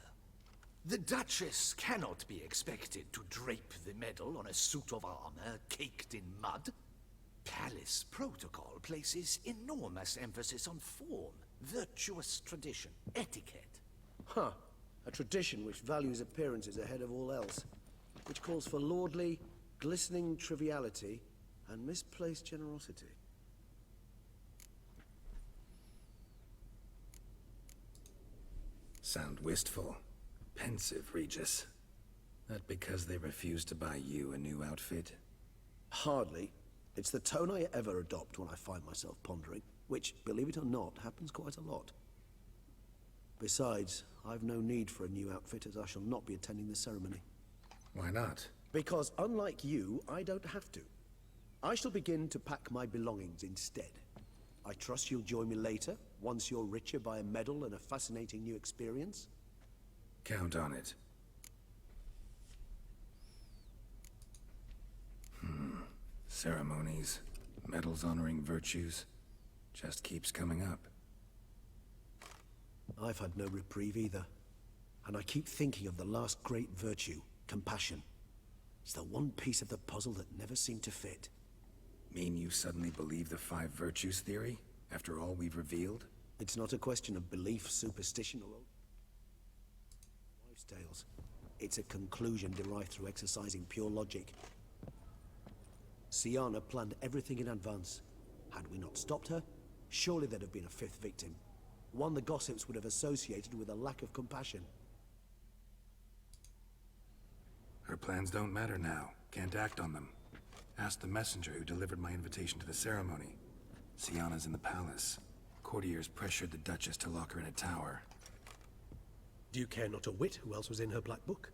The Duchess cannot be expected to drape the medal on a suit of armor caked in mud. Palace protocol places enormous emphasis on form, virtuous tradition, etiquette. Huh. A tradition which values appearances ahead of all else. Which calls for lordly, glistening triviality and misplaced generosity. Sound wistful. Pensive, Regis. That because they refused to buy you a new outfit? Hardly. It's the tone I ever adopt when I find myself pondering, which, believe it or not, happens quite a lot. Besides, I've no need for a new outfit as I shall not be attending the ceremony. Why not? Because unlike you, I don't have to. I shall begin to pack my belongings instead. I trust you'll join me later, once you're richer by a medal and a fascinating new experience? Count on it. Ceremonies, medals honoring virtues, just keeps coming up. I've had no reprieve either. And I keep thinking of the last great virtue, compassion. It's the one piece of the puzzle that never seemed to fit. Mean you suddenly believe the 5 virtues theory, after all we've revealed? It's not a question of belief, superstition, or wives' tales. It's a conclusion derived through exercising pure logic. Syanna planned everything in advance. Had we not stopped her, surely there'd have been a 5th victim. One the gossips would have associated with a lack of compassion. Her plans don't matter now. Can't act on them. Ask the messenger who delivered my invitation to the ceremony. Syanna's in the palace. Courtiers pressured the Duchess to lock her in a tower. Do you care not a whit who else was in her black book?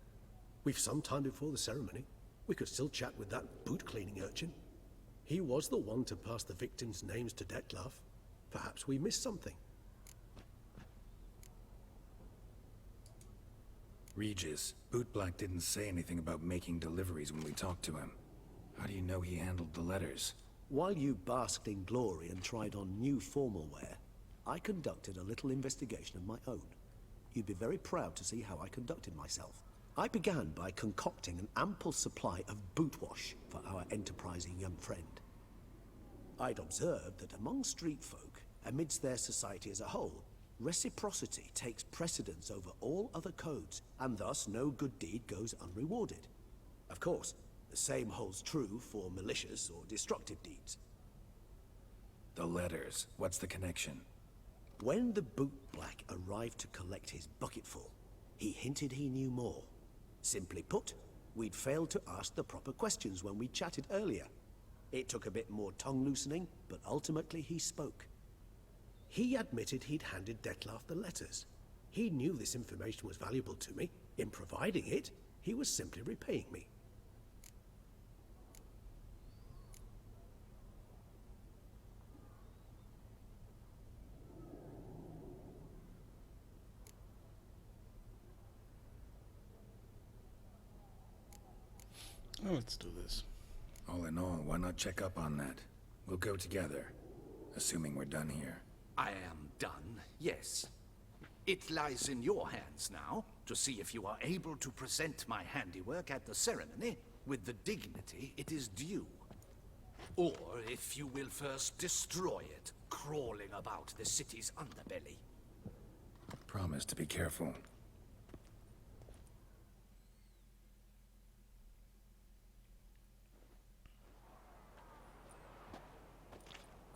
We've some time before the ceremony. We could still chat with that boot-cleaning urchin. He was the one to pass the victims' names to Dettlaff. Perhaps we missed something. Regis, Bootblack didn't say anything about making deliveries when we talked to him. How do you know he handled the letters? While you basked in glory and tried on new formal wear, I conducted a little investigation of my own. You'd be very proud to see how I conducted myself. I began by concocting an ample supply of boot wash for our enterprising young friend. I'd observed that among street folk, amidst their society as a whole, reciprocity takes precedence over all other codes, and thus no good deed goes unrewarded. Of course, the same holds true for malicious or destructive deeds. The letters. What's the connection? When the bootblack arrived to collect his bucketful, he hinted he knew more. Simply put, we'd failed to ask the proper questions when we chatted earlier. It took a bit more tongue-loosening, but ultimately he spoke. He admitted he'd handed Dettlaff the letters. He knew this information was valuable to me. In providing it, he was simply repaying me. Oh, let's do this. All in all, why not check up on that? We'll go together, assuming we're done here. I am done, yes. It lies in your hands now to see if you are able to present my handiwork at the ceremony with the dignity it is due. Or if you will first destroy it, crawling about the city's underbelly. Promise to be careful.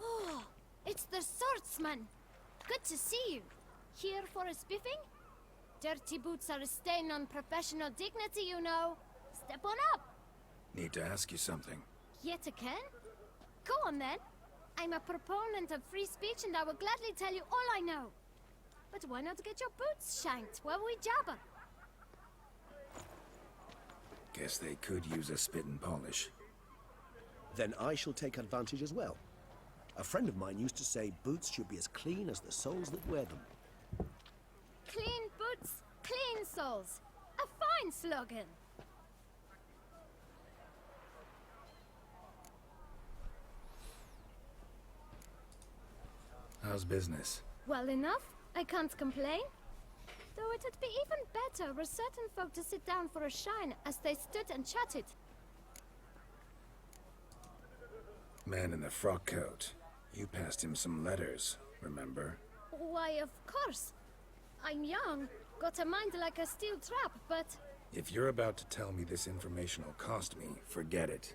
Oh, it's the swordsman. Good to see you. Here for a spiffing? Dirty boots are a stain on professional dignity, you know. Step on up. Need to ask you something. Yet again? Go on then. I'm a proponent of free speech and I will gladly tell you all I know. But why not get your boots shanked while we jabber? Guess they could use a spit and polish. Then I shall take advantage as well. A friend of mine used to say boots should be as clean as the soles that wear them. Clean boots, clean souls. A fine slogan. How's business? Well enough. I can't complain. Though it'd be even better were certain folk to sit down for a shine as they stood and chatted. Man in the frock coat. You passed him some letters, remember? Why, of course. I'm young, got a mind like a steel trap, but... If you're about to tell me this information will cost me, forget it.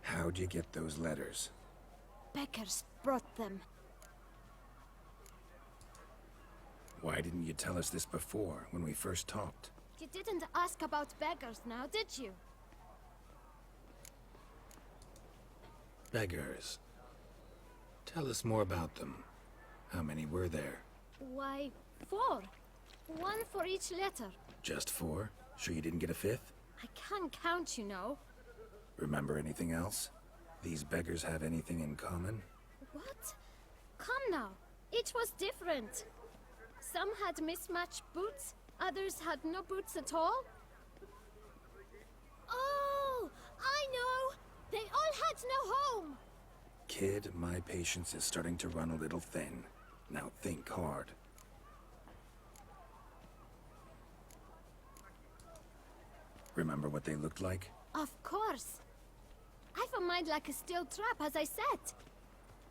How'd you get those letters? Beggars brought them. Why didn't you tell us this before, when we first talked? You didn't ask about beggars now, did you? Beggars. Tell us more about them. How many were there? Why, 4. 1 for each letter. Just 4? Sure you didn't get a 5th? I can't count, you know. Remember anything else? These beggars have anything in common? What? Come now. Each was different. Some had mismatched boots, others had no boots at all. Oh, I know! They all had no home! Kid, my patience is starting to run a little thin. Now think hard. Remember what they looked like? Of course. I've a mind like a steel trap, as I said.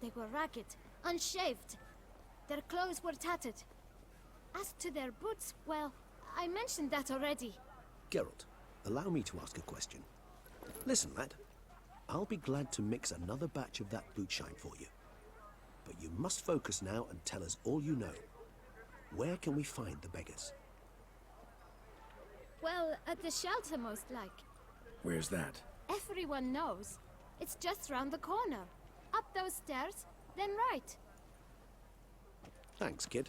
They were ragged, unshaved. Their clothes were tattered. As to their boots, well, I mentioned that already. Geralt, allow me to ask a question. Listen, lad. I'll be glad to mix another batch of that boot shine for you. But you must focus now and tell us all you know. Where can we find the beggars? Well, at the shelter, most like. Where's that? Everyone knows. It's just round the corner. Up those stairs, then right. Thanks, kid.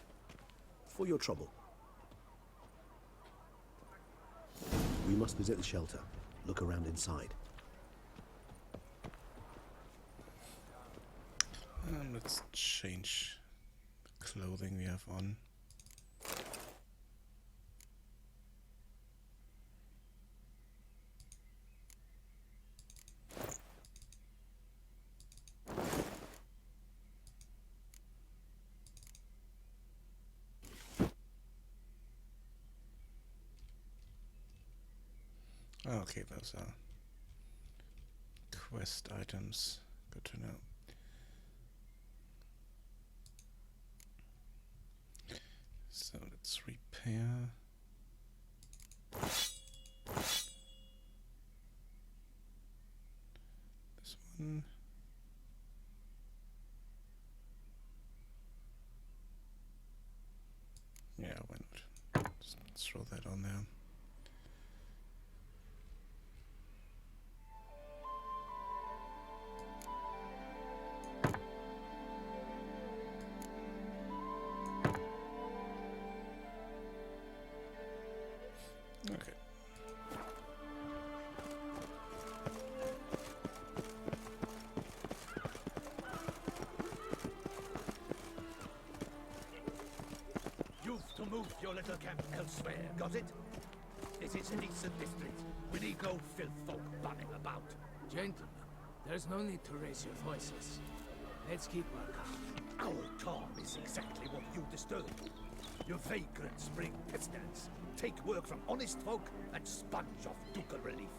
For your trouble. We must visit the shelter. Look around inside. Let's change the clothing we have on. Okay, those are quest items. Good to know. So let's repair. This one. Yeah, why not? Just throw that on there. Okay. You've to move your little camp elsewhere, got it? This is a decent district. We need no filth folk bunning about. Gentlemen, there's no need to raise your voices. Let's keep our calm. Our calm is exactly what you disturb. Your vagrants bring pestilence, take work from honest folk, and sponge off ducal relief.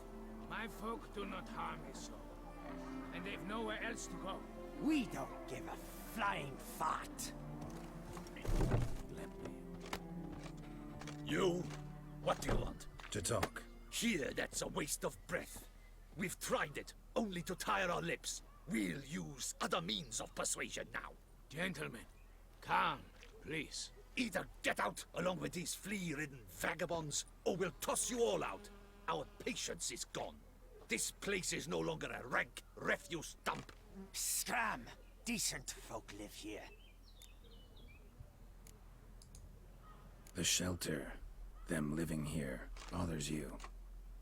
My folk do not harm his soul, and they've nowhere else to go. We don't give a flying fart. You? What do you want? To talk. Here, that's a waste of breath. We've tried it, only to tire our lips. We'll use other means of persuasion now. Gentlemen, calm, please. Either get out along with these flea-ridden vagabonds, or we'll toss you all out. Our patience is gone. This place is no longer a rank refuse dump. Scram! Decent folk live here. The shelter, them living here, bothers you.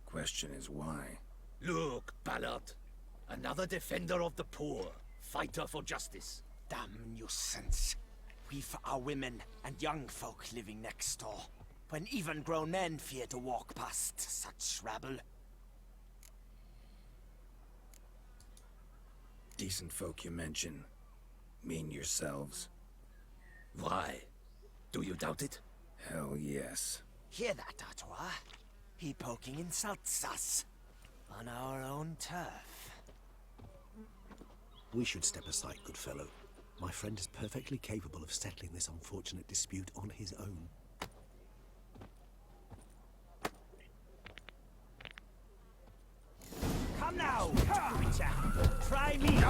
Question is why? Look, Ballard. Another defender of the poor. Fighter for justice. Damn nuisance. We've our women and young folk living next door, when even grown men fear to walk past such rabble. Decent folk you mention. Mean yourselves? Why? Do you doubt it? Hell yes. Hear that, Artois? He poking insults us. On our own turf. We should step aside, good fellow. My friend is perfectly capable of settling this unfortunate dispute on his own. Come now! Try me!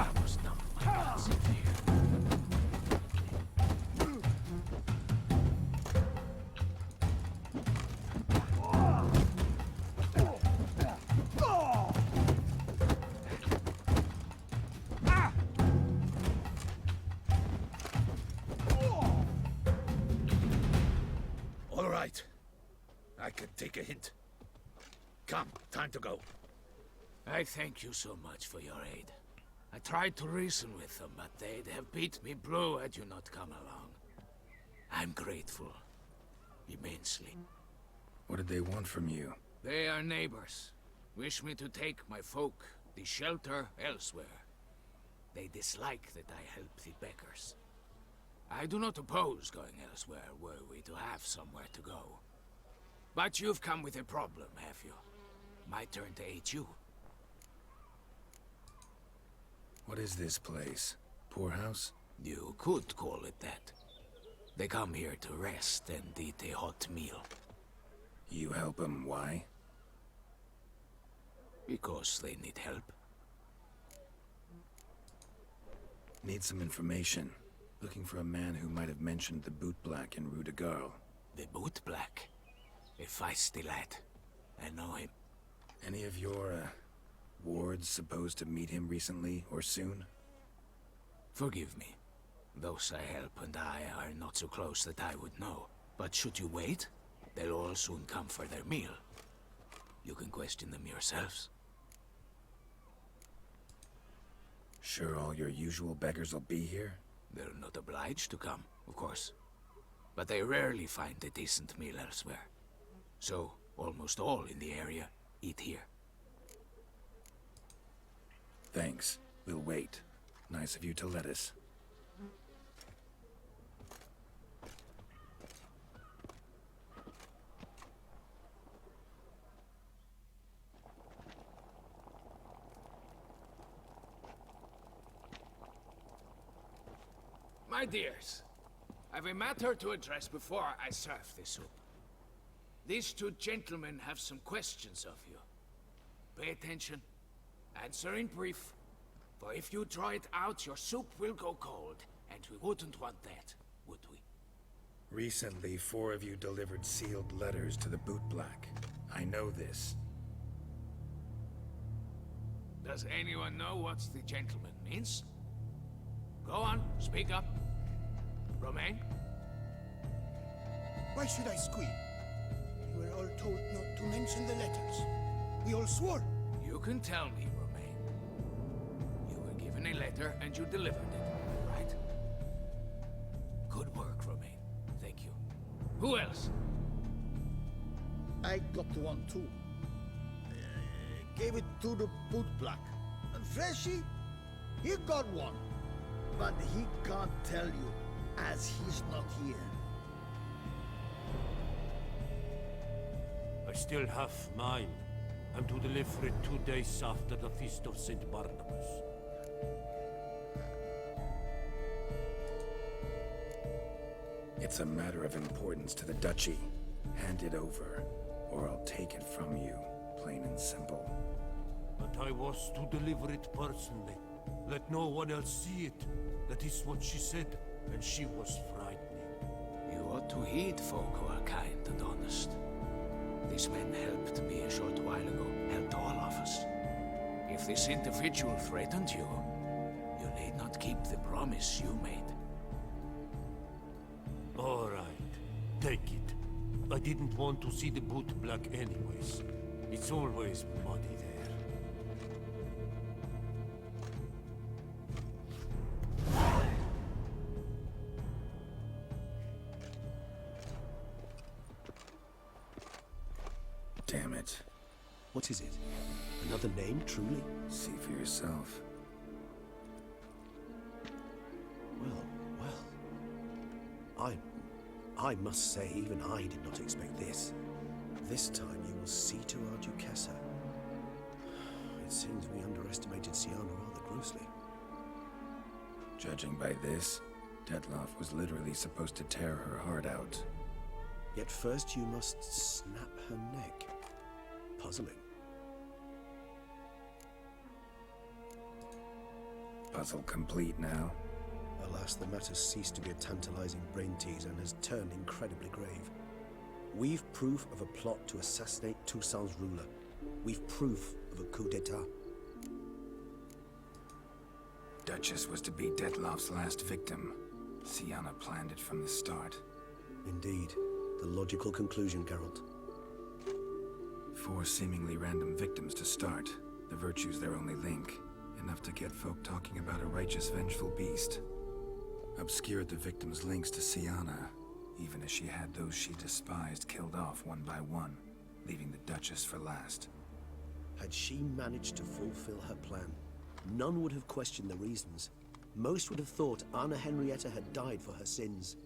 All right. I can take a hint. Come, time to go. I thank you so much for your aid. I tried to reason with them, but they'd have beat me blue had you not come along. I'm grateful. Immensely. What did they want from you? They are neighbors. Wish me to take my folk, the shelter, elsewhere. They dislike that I help the beggars. I do not oppose going elsewhere were we to have somewhere to go. But you've come with a problem, have you? My turn to aid you. What is this place? Poorhouse? You could call it that. They come here to rest and eat a hot meal. You help them, why? Because they need help. Need some information. Looking for a man who might have mentioned the Boot Black in Rue de Garl. The Boot Black? A feisty lad. I know him. Any of your, wards supposed to meet him recently or soon? Forgive me. Those I help and I are not so close that I would know. But should you wait, they'll all soon come for their meal. You can question them yourselves. Sure all your usual beggars will be here? They're not obliged to come, of course. But they rarely find a decent meal elsewhere. So, almost all in the area eat here. Thanks. We'll wait. Nice of you to let us. My dears, I've a matter to address before I serve the soup. These two gentlemen have some questions of you. Pay attention. Answer in brief. For if you draw it out, your soup will go cold. And we wouldn't want that, would we? Recently, 4 of you delivered sealed letters to the Boot Black. I know this. Does anyone know what the gentleman means? Go on, speak up. Romain? Why should I squeal? We were all told not to mention the letters. We all swore. You can tell me, Romain. You were given a letter and you delivered it, right? Good work, Romain. Thank you. Who else? I got one too. Gave it to the Boot Black. And Freshy, he got one. But he can't tell you, as he's not here. I still have mine. I'm to deliver it 2 days after the Feast of St. Barnabas. It's a matter of importance to the Duchy. Hand it over, or I'll take it from you, plain and simple. But I was to deliver it personally. Let no one else see it. That is what she said, and she was frightening. You ought to heed folk who are kind and honest. These men helped me a short while ago, helped all of us. If this individual threatened you, you need not keep the promise you made. All right, take it. I didn't want to see the boot black anyways. It's always muddy there. Damn it. What is it? Another name, truly? See for yourself. Well. I must say, even I did not expect this. This time you will see to our Duquesa. It seems we underestimated Siana rather grossly. Judging by this, Detloff was literally supposed to tear her heart out. Yet first you must snap her neck. Puzzling. Puzzle complete now. Alas, the matter's ceased to be a tantalizing brain teaser and has turned incredibly grave. We've proof of a plot to assassinate Toussaint's ruler. We've proof of a coup d'etat. Duchess was to be Detloff's last victim. Siana planned it from the start. Indeed. The logical conclusion, Geralt. 4 seemingly random victims to start. The virtue's their only link. Enough to get folk talking about a righteous, vengeful beast. Obscured the victims' links to Siana, even as she had those she despised killed off one by one, leaving the Duchess for last. Had she managed to fulfill her plan, none would have questioned the reasons. Most would have thought Anna Henrietta had died for her sins.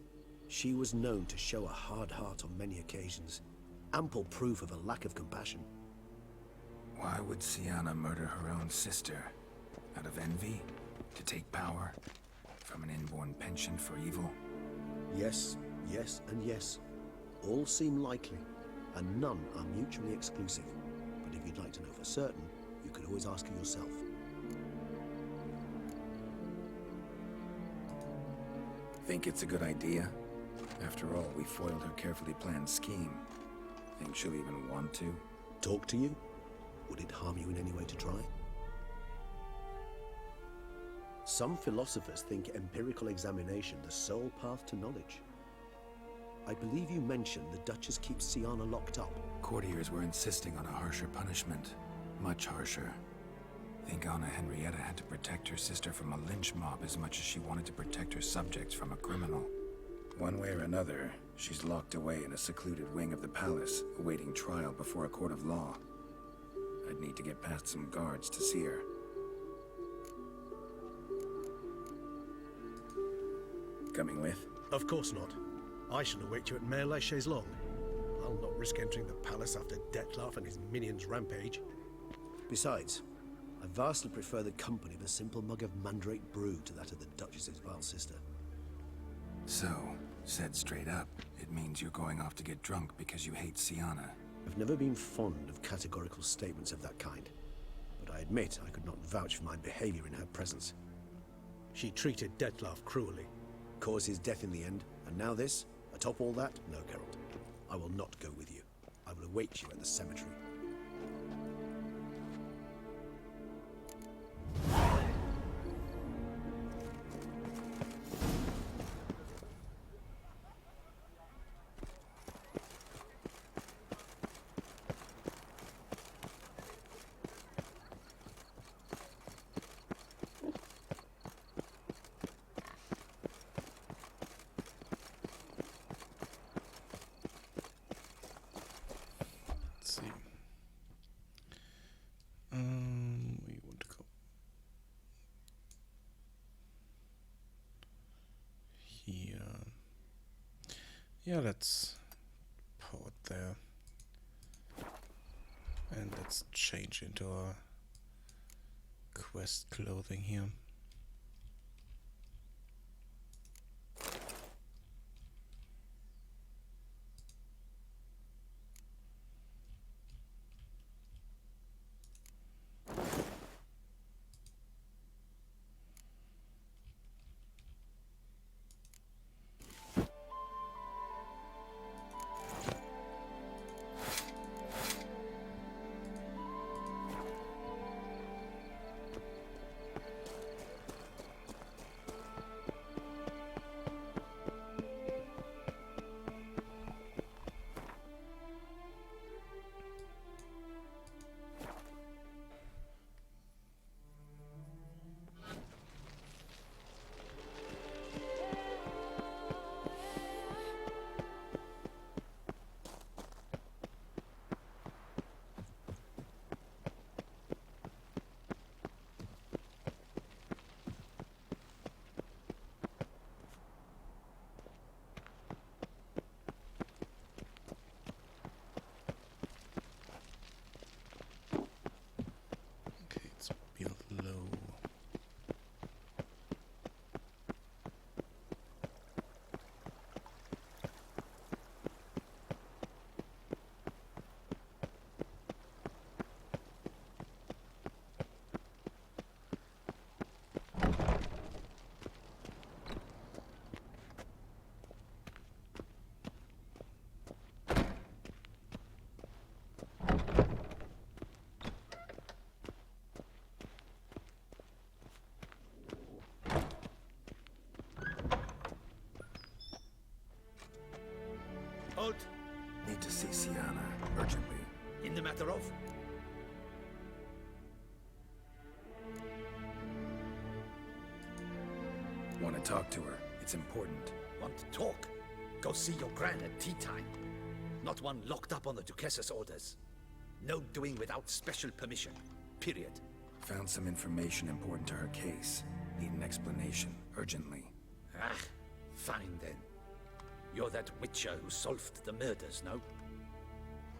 She was known to show a hard heart on many occasions, ample proof of a lack of compassion. Why would Siana murder her own sister? Out of envy? To take power? From an inborn penchant for evil? Yes, yes, and yes. All seem likely, and none are mutually exclusive. But if you'd like to know for certain, you could always ask her yourself. Think it's a good idea? After all, we foiled her carefully planned scheme. Think she'll even want to? Talk to you? Would it harm you in any way to try? Some philosophers think empirical examination the sole path to knowledge. I believe you mentioned the Duchess keeps Siana locked up. Courtiers were insisting on a harsher punishment. Much harsher. Think Anna Henrietta had to protect her sister from a lynch mob as much as she wanted to protect her subjects from a criminal. One way or another, she's locked away in a secluded wing of the palace, awaiting trial before a court of law. I'd need to get past some guards to see her. Coming with? Of course not. I shall await you at Mare la Chaise-Longue. I'll not risk entering the palace after Detloff and his minions rampage. Besides, I vastly prefer the company of a simple mug of mandrake brew to that of the Duchess's vile sister. So, said straight up, it means you're going off to get drunk because you hate Siana. I've never been fond of categorical statements of that kind, but I admit I could not vouch for my behavior in her presence. She treated Detloff cruelly, caused his death in the end, and now this? Atop all that? No, Geralt. I will not go with you. I will await you at the cemetery. We want to go here. Yeah, let's port there. And let's change into our quest clothing here. Halt! Need to see Sienna, urgently. In the matter of? Want to talk to her. It's important. Want to talk? Go see your gran at tea time. Not one locked up on the Duquesse's orders. No doing without special permission. Period. Found some information important to her case. Need an explanation, urgently. Ah, fine then. You're that witcher who solved the murders, no?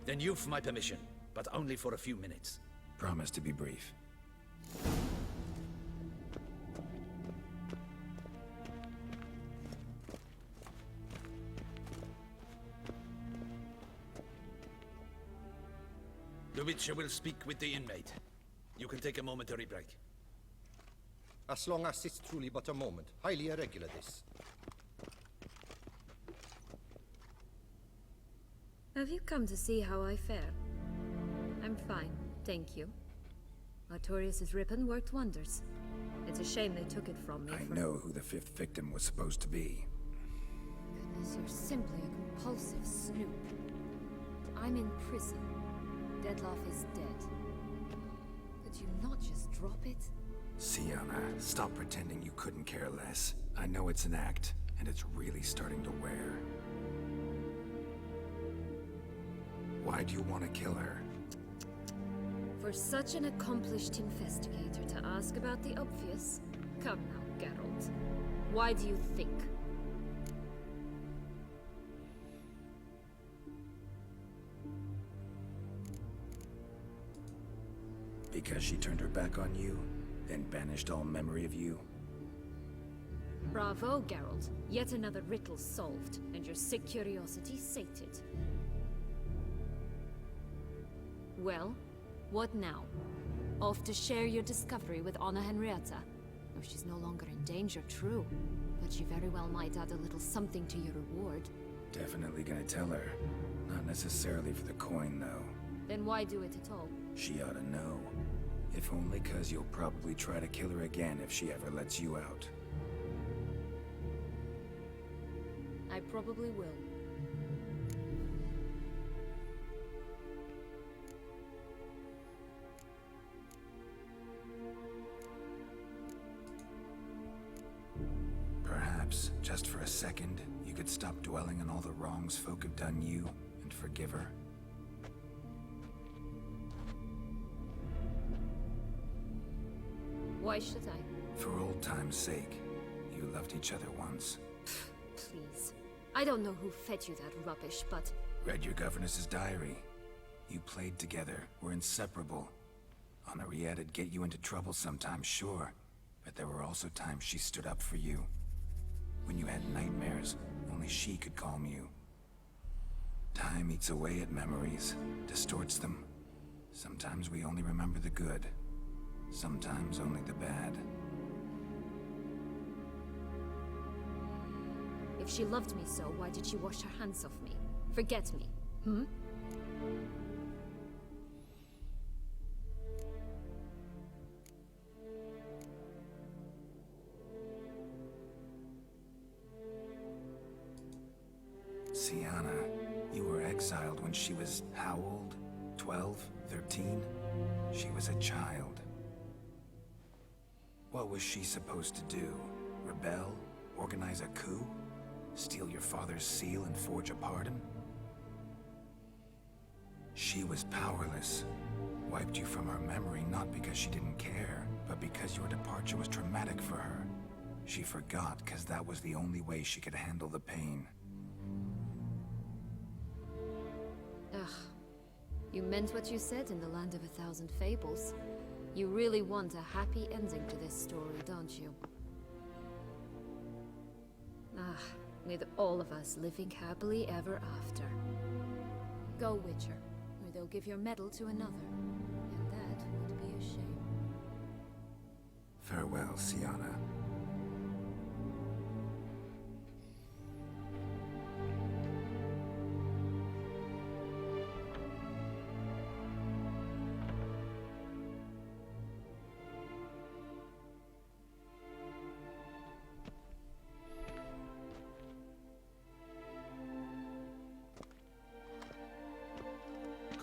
Then you've my permission, but only for a few minutes. Promise to be brief. The witcher will speak with the inmate. You can take a momentary break. As long as it's truly but a moment. Highly irregular, this. Have you come to see how I fare? I'm fine, thank you. Artorius' ribbon worked wonders. It's a shame they took it from me. I know who the 5th victim was supposed to be. Goodness, you're simply a compulsive snoop. I'm in prison. Dettlaff is dead. Could you not just drop it? Sienna, stop pretending you couldn't care less. I know it's an act, and it's really starting to wear. Why do you want to kill her? For such an accomplished investigator to ask about the obvious? Come now, Geralt. Why do you think? Because she turned her back on you, then banished all memory of you? Bravo, Geralt. Yet another riddle solved, and your sick curiosity sated. Well, what now? Off to share your discovery with Anna Henrietta? Oh, she's no longer in danger, true. But she very well might add a little something to your reward. Definitely gonna tell her. Not necessarily for the coin, though. Then why do it at all? She ought to know. If only 'cause you'll probably try to kill her again if she ever lets you out. I probably will. Perhaps, just for a second, you could stop dwelling on all the wrongs folk have done you and forgive her. Why should I? For old time's sake. You loved each other once. Please. I don't know who fed you that rubbish, but... Read your governess's diary. You played together, were inseparable. Henriette'd get you into trouble sometimes, sure. But there were also times she stood up for you. When you had nightmares, only she could calm you. Time eats away at memories, distorts them. Sometimes we only remember the good. Sometimes only the bad. If she loved me so, why did she wash her hands off me? Forget me, hmm? Sienna, you were exiled when she was how old? 12? 13? She was a child. What was she supposed to do? Rebel? Organize a coup? Steal your father's seal and forge a pardon? She was powerless. Wiped you from her memory not because she didn't care, but because your departure was traumatic for her. She forgot because that was the only way she could handle the pain. Ugh. You meant what you said in the Land of a Thousand Fables. You really want a happy ending to this story, don't you? Ah, with all of us living happily ever after. Go, Witcher, or they'll give your medal to another. And that would be a shame. Farewell, Sienna.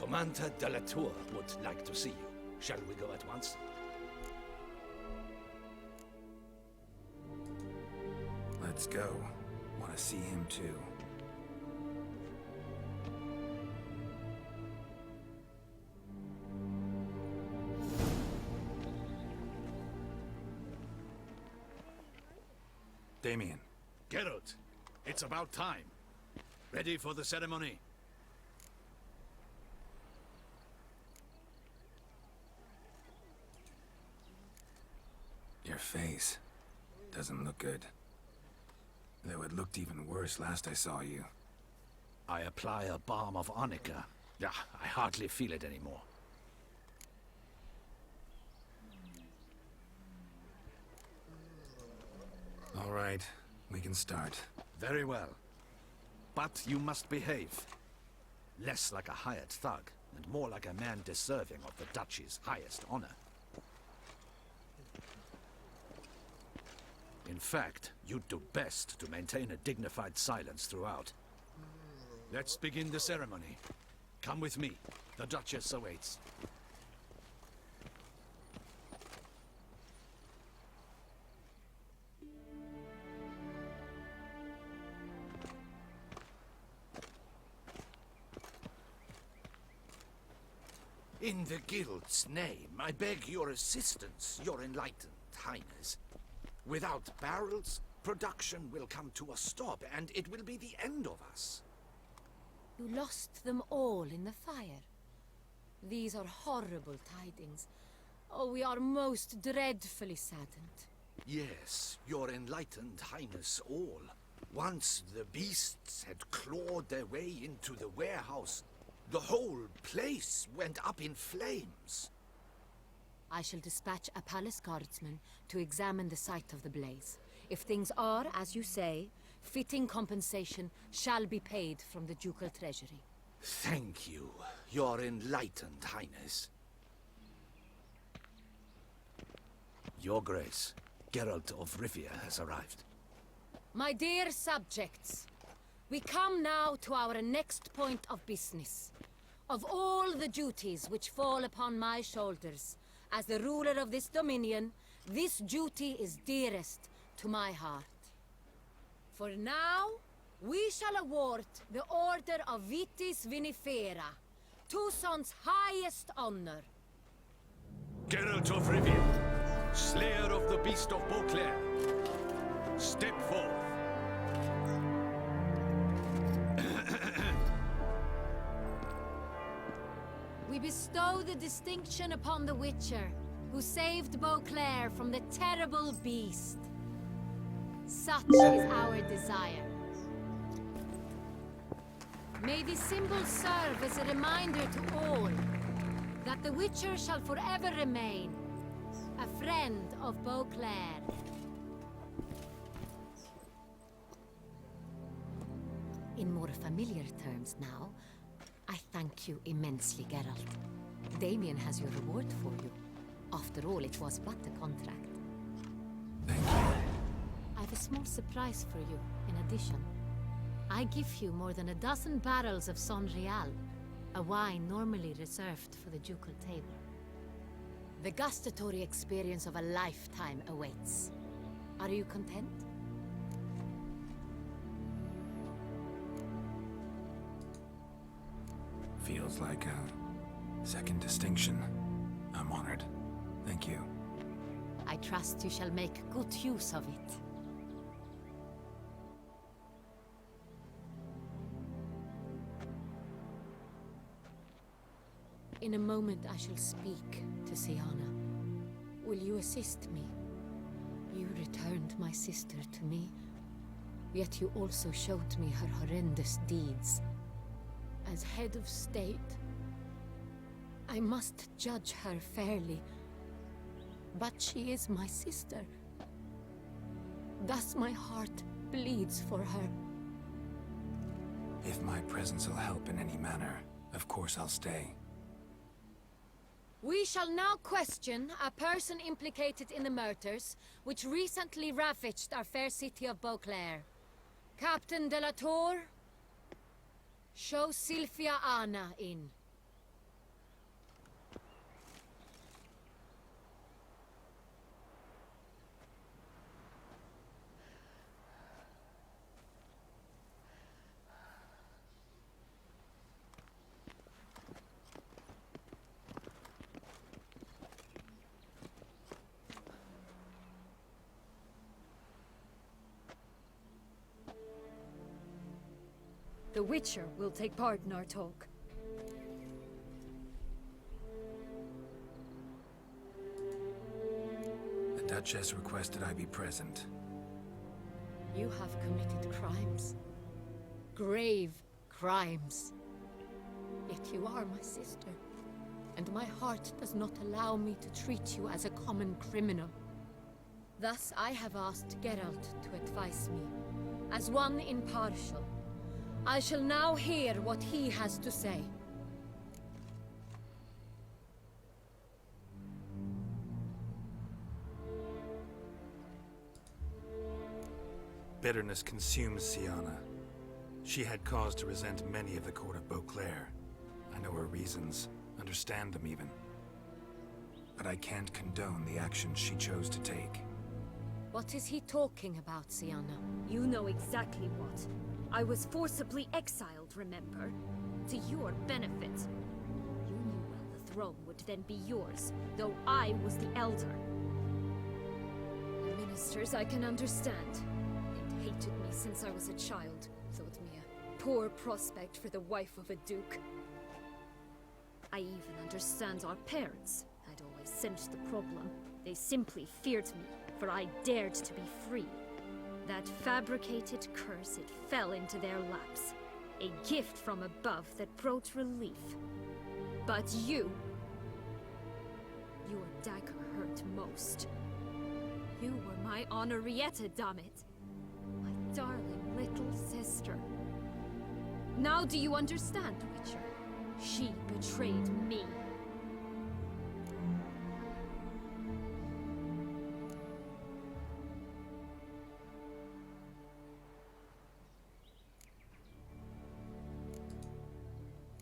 Commander de la Tour would like to see you. Shall we go at once? Let's go. Want to see him too. Damien. Geralt, it's about time. Ready for the ceremony? Your face doesn't look good. Though it looked even worse last I saw you. I apply a balm of arnica. Yeah, I hardly feel it anymore. All right, we can start. Very well. But you must behave. Less like a hired thug, and more like a man deserving of the Duchy's highest honor. In fact, you'd do best to maintain a dignified silence throughout. Let's begin the ceremony. Come with me. The Duchess awaits. In the Guild's name, I beg your assistance, your enlightened highness. Without barrels, production will come to a stop, and it will be the end of us. You lost them all in the fire. These are horrible tidings. Oh, we are most dreadfully saddened. Yes, your enlightened highness all. Once the beasts had clawed their way into the warehouse, the whole place went up in flames. I shall dispatch a palace guardsman to examine the site of the blaze. If things are, as you say, fitting compensation shall be paid from the ducal treasury. Thank you, your enlightened highness. Your Grace, Geralt of Rivia has arrived. My dear subjects, we come now to our next point of business. Of all the duties which fall upon my shoulders, as the ruler of this dominion, this duty is dearest to my heart. For now, we shall award the Order of Vitis Vinifera, Toussaint's highest honor. Geralt of Rivia, Slayer of the Beast of Beauclair, step forth. We bestow the distinction upon the Witcher, who saved Beauclair from the terrible beast. Such is our desire. May this symbol serve as a reminder to all that the Witcher shall forever remain a friend of Beauclair. In more familiar terms now, I thank you immensely, Geralt. Damien has your reward for you. After all, it was but a contract. Thank you. I have a small surprise for you, in addition. I give you more than a dozen barrels of Sonreal, a wine normally reserved for the ducal table. The gustatory experience of a lifetime awaits. Are you content? Feels like a second distinction. I'm honored. Thank you. I trust you shall make good use of it. In a moment I shall speak to Syanna. Will you assist me? You returned my sister to me, yet you also showed me her horrendous deeds. As head of state, I must judge her fairly, but she is my sister. Thus my heart bleeds for her. If my presence will help in any manner, of course I'll stay. We shall now question a person implicated in the murders which recently ravaged our fair city of Beauclair. Captain de la Tour, show Sylvia Anna in. The Witcher will take part in our talk. The Duchess requested I be present. You have committed crimes. Grave crimes. Yet you are my sister, and my heart does not allow me to treat you as a common criminal. Thus I have asked Geralt to advise me, as one impartial. I shall now hear what he has to say. Bitterness consumes Syanna. She had cause to resent many of the court of Beauclair. I know her reasons, understand them even. But I can't condone the actions she chose to take. What is he talking about, Syanna? You know exactly what. I was forcibly exiled, remember? To your benefit. You knew well the throne would then be yours, though I was the elder. The ministers I can understand. They'd hated me since I was a child. Thought me a poor prospect for the wife of a duke. I even understand our parents. I'd always sensed the problem. They simply feared me, for I dared to be free. That fabricated curse, it fell into their laps. A gift from above that brought relief. But you... Your dagger hurt most. You were my Henrietta, dammit. My darling little sister. Now do you understand, Witcher? She betrayed me.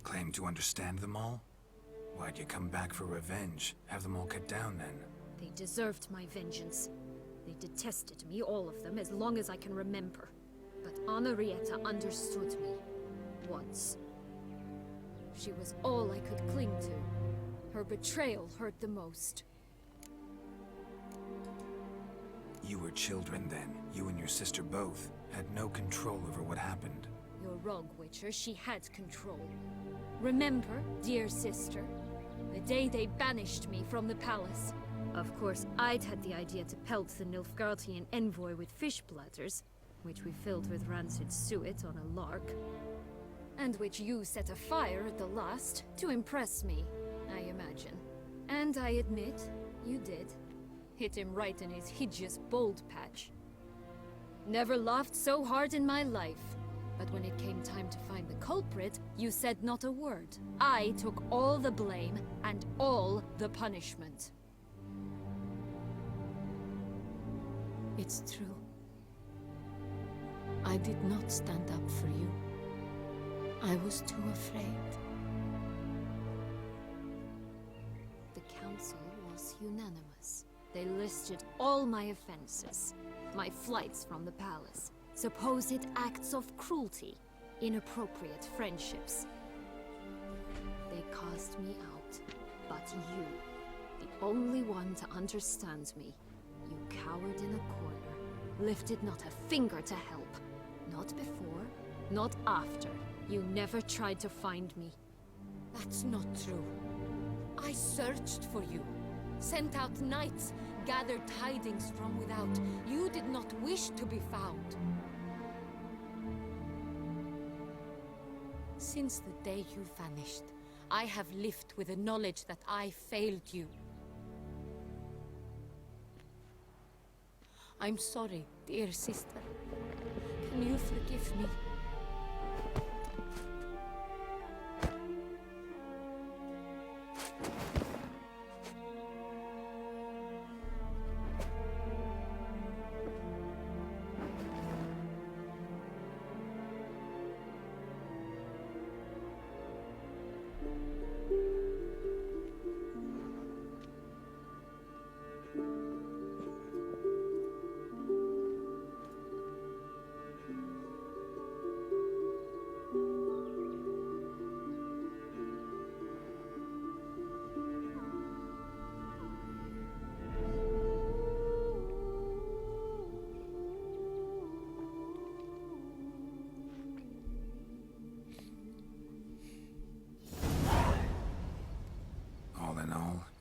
Claim to understand them all? Why'd you come back for revenge? Have them all cut down then? They deserved my vengeance. They detested me, all of them, as long as I can remember. But Henrietta understood me. Once. She was all I could cling to. Her betrayal hurt the most. You were children then. You and your sister both had no control over what happened. You're wrong, Witcher. She had control. Remember, dear sister, the day they banished me from the palace. Of course, I'd had the idea to pelt the Nilfgaardian envoy with fish bladders, which we filled with rancid suet on a lark. And which you set afire at the last, to impress me, I imagine. And I admit, you did. Hit him right in his hideous bald patch. Never laughed so hard in my life. But when it came time to find the culprit, you said not a word. I took all the blame and all the punishment. It's true. I did not stand up for you. I was too afraid. The council was unanimous. They listed all my offenses. My flights from the palace. Supposed acts of cruelty. Inappropriate friendships. They cast me out. But you, the only one to understand me, you cowered in a corner, lifted not a finger to help. Not before, not after. You never tried to find me. That's not true. I searched for you. Sent out knights, gathered tidings from without. You did not wish to be found. Since the day you vanished, I have lived with the knowledge that I failed you. I'm sorry, dear sister. Can you forgive me?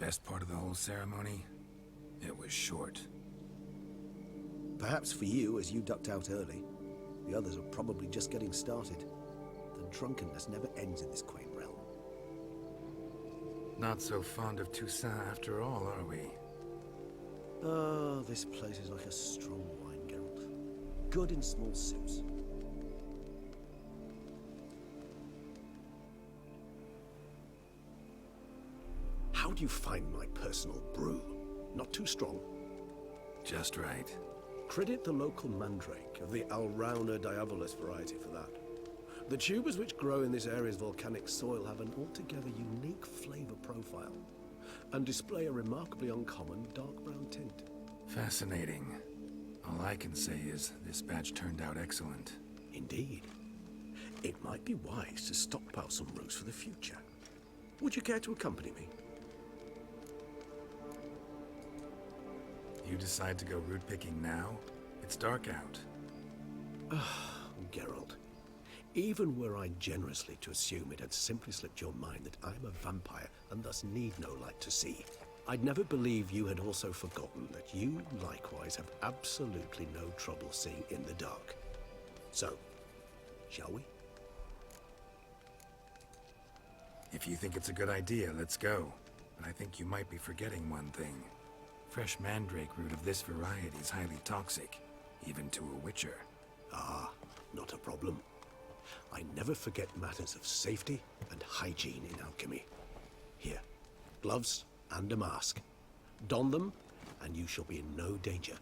best part of the whole ceremony? It was short. Perhaps for you, as you ducked out early. The others are probably just getting started. The drunkenness never ends in this quaint realm. Not so fond of Toussaint after all, are we? Oh, this place is like a strong wine, Geralt. Good in small sips. How do you find my personal brew? Not too strong? Just right. Credit the local mandrake of the Alrauna diabolus variety for that. The tubers which grow in this area's volcanic soil have an altogether unique flavor profile and display a remarkably uncommon dark brown tint. Fascinating. All I can say is this batch turned out excellent. Indeed. It might be wise to stockpile some roots for the future. Would you care to accompany me? You decide to go root picking now? It's dark out. Geralt, even were I generously to assume it had simply slipped your mind that I'm a vampire and thus need no light to see, I'd never believe you had also forgotten that you likewise have absolutely no trouble seeing in the dark. So, shall we? If you think it's a good idea, let's go. But I think you might be forgetting one thing. Fresh mandrake root of this variety is highly toxic, even to a witcher. Ah, not a problem. I never forget matters of safety and hygiene in alchemy. Here, gloves and a mask. Don them, and you shall be in no danger.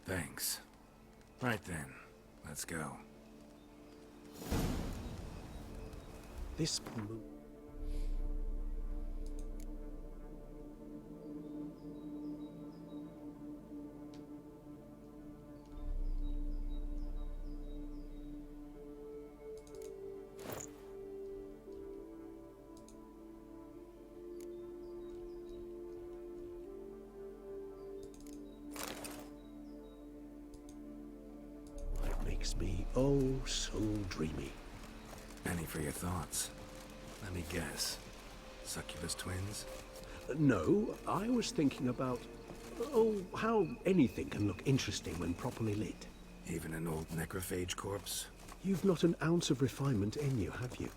Thanks. Right then, let's go. This move... makes me oh so dreamy. Any for your thoughts? Let me guess. Succubus twins? No, I was thinking about... oh, how anything can look interesting when properly lit. Even an old necrophage corpse? You've not an ounce of refinement in you, have you?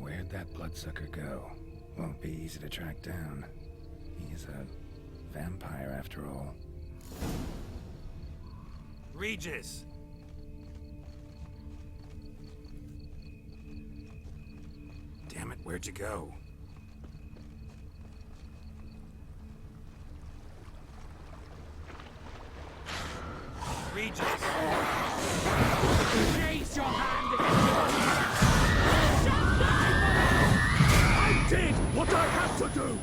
Where'd that bloodsucker go? Won't be easy to track down. He's a vampire after all. Regis! Damn it, where'd you go? Regis! Raise your hand! I did what I had to do!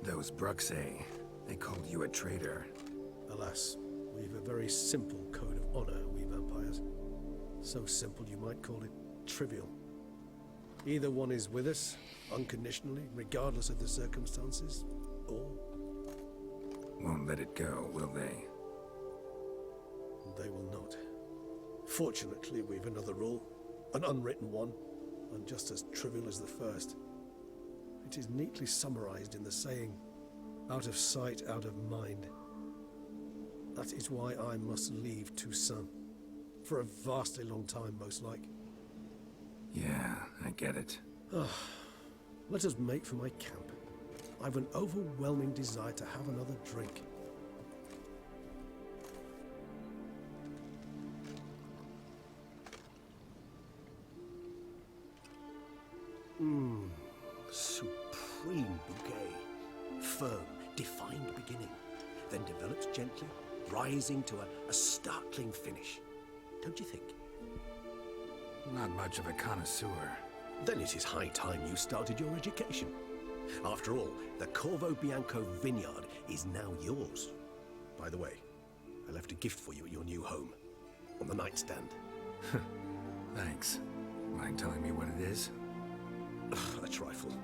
Those Bruxae, they called you a traitor. Alas, we've a very simple code of honor, we vampires. So simple you might call it trivial. Either one is with us, unconditionally, regardless of the circumstances, or... Won't let it go, will they? they will not. Fortunately, we've another rule, an unwritten one, and just as trivial as the first. It is neatly summarized in the saying, out of sight, out of mind. That is why I must leave Toussaint. For a vastly long time, most like. Yeah, I get it. Let us make for my camp. I've an overwhelming desire to have another drink. Supreme bouquet. Firm, defined beginning, then develops gently, rising to a startling finish. Don't you think? Not much of a connoisseur. Then it is high time you started your education. After all, the Corvo Bianco vineyard is now yours. By the way, I left a gift for you at your new home. On the nightstand. Thanks. Mind telling me what it is? A trifle.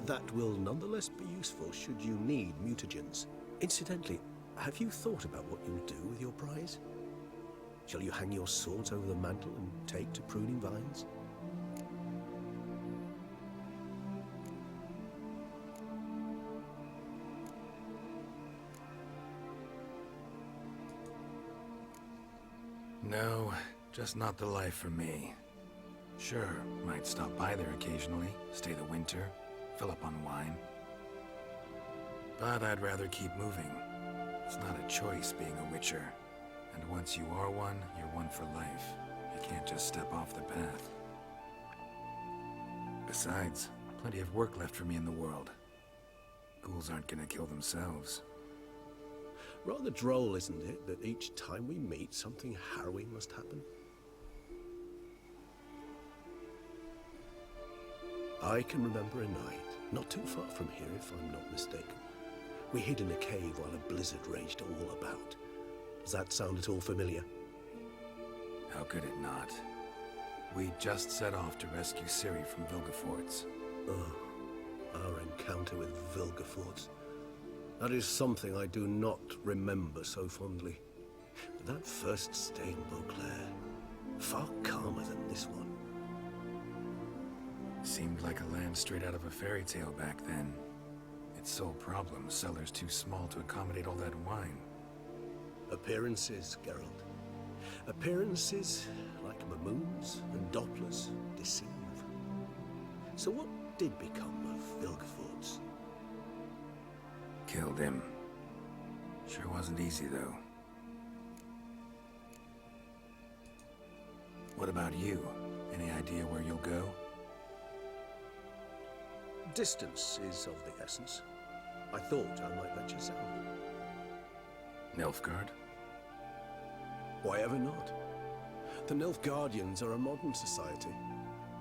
That will nonetheless be useful should you need mutagens. Incidentally, have you thought about what you'll do with your prize? Shall you hang your swords over the mantle and take to pruning vines? No, just not the life for me. Sure, might stop by there occasionally, stay the winter, fill up on wine. But I'd rather keep moving. It's not a choice being a witcher. And once you are one, you're one for life. You can't just step off the path. Besides, plenty of work left for me in the world. Ghouls aren't gonna kill themselves. Rather droll, isn't it, that each time we meet, something harrowing must happen? I can remember a night, not too far from here if I'm not mistaken. We hid in a cave while a blizzard raged all about. Does that sound at all familiar? How could it not? We just set off to rescue Ciri from Vilgefortz. Oh, our encounter with Vilgefortz. That is something I do not remember so fondly. But that first stay in Beauclair, far calmer than this one. Seemed like a land straight out of a fairy tale back then. Its sole problem, cellars too small to accommodate all that wine. Appearances, Geralt. Appearances, like Mamoons and Dopplers, deceive. So what did become of Vilgefortz? Killed him. Sure wasn't easy, though. What about you? Any idea where you'll go? Distance is of the essence. I thought I might venture south. Nilfgaard? Why ever not? The Nilfgaardians are a modern society.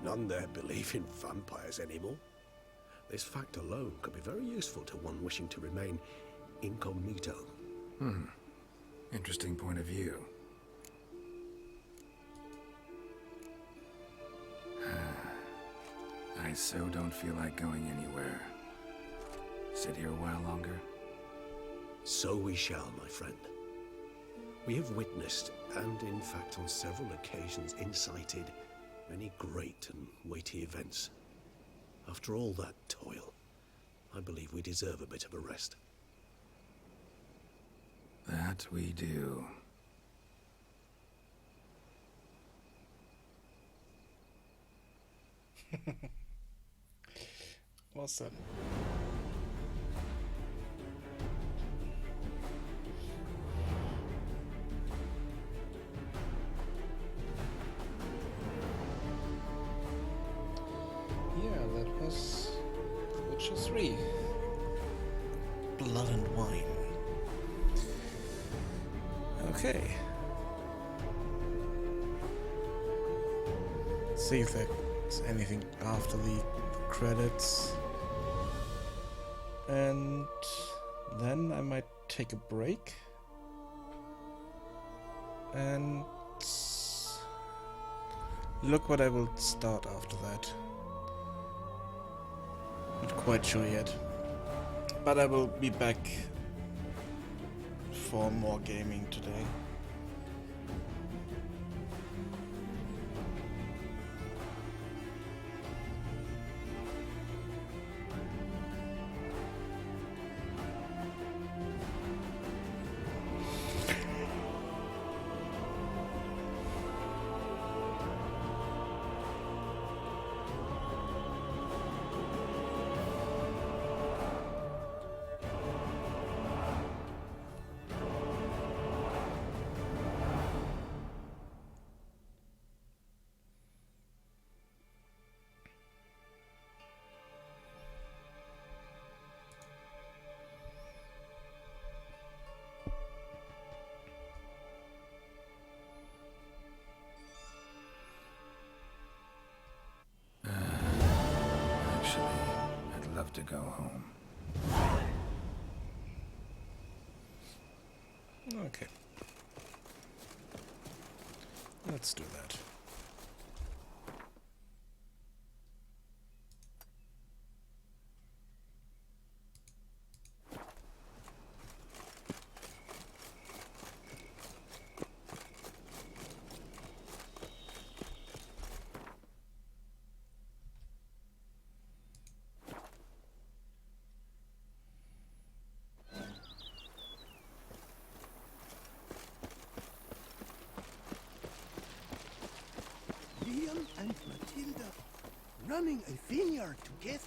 None there believe in vampires anymore. This fact alone could be very useful to one wishing to remain incognito. Interesting point of view. I so don't feel like going anywhere. Sit here a while longer? So we shall, my friend. We have witnessed, and in fact on several occasions incited, many great and weighty events. After all that toil, I believe we deserve a bit of a rest. That we do. Awesome. Yeah, that was Witcher 3. Blood and Wine. Okay. See if there's anything after the credits. And then I might take a break. And look what I will start after that. Not quite sure yet. But I will be back for more gaming today. have to go home. Okay. Let's do that. Liam and Matilda running a vineyard together.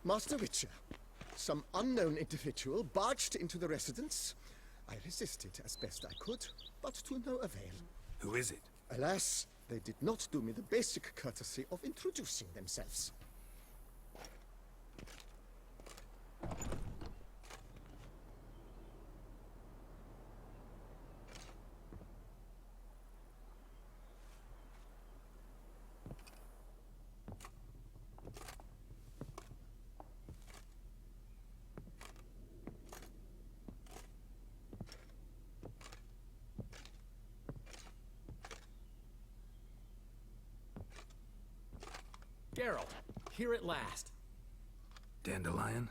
Master Witcher, some unknown individual barged into the residence. I resisted as best I could, but to no avail. Who is it? Alas, they did not do me the basic courtesy of introducing themselves. Geralt, here at last. Dandelion?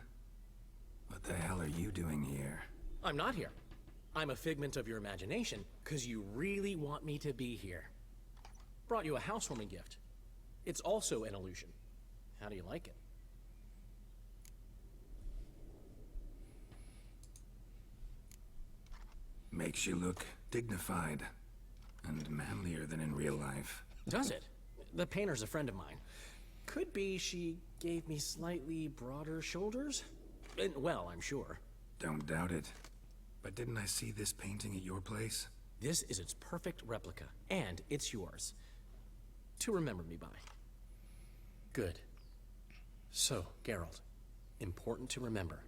What the hell are you doing here? I'm not here. I'm a figment of your imagination, because you really want me to be here. Brought you a housewarming gift. It's also an illusion. How do you like it? Makes you look dignified and manlier than in real life. Does it? The painter's a friend of mine. Could be she gave me slightly broader shoulders? Well, I'm sure. Don't doubt it. But didn't I see this painting at your place? This is its perfect replica, and it's yours. To remember me by. Good. So, Geralt, important to remember.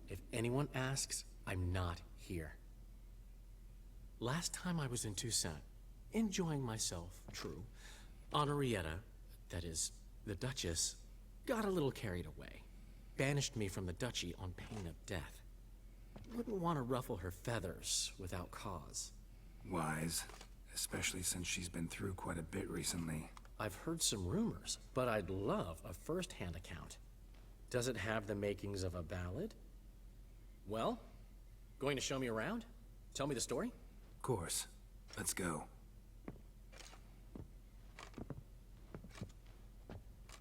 If anyone asks, I'm not here. Last time I was in Toussaint, enjoying myself, true, Henrietta, that is, the Duchess, got a little carried away. Banished me from the duchy on pain of death. Wouldn't want to ruffle her feathers without cause. Wise, especially since she's been through quite a bit recently. I've heard some rumors, but I'd love a first-hand account. Does it have the makings of a ballad? Well, going to show me around? Tell me the story? Of course. Let's go.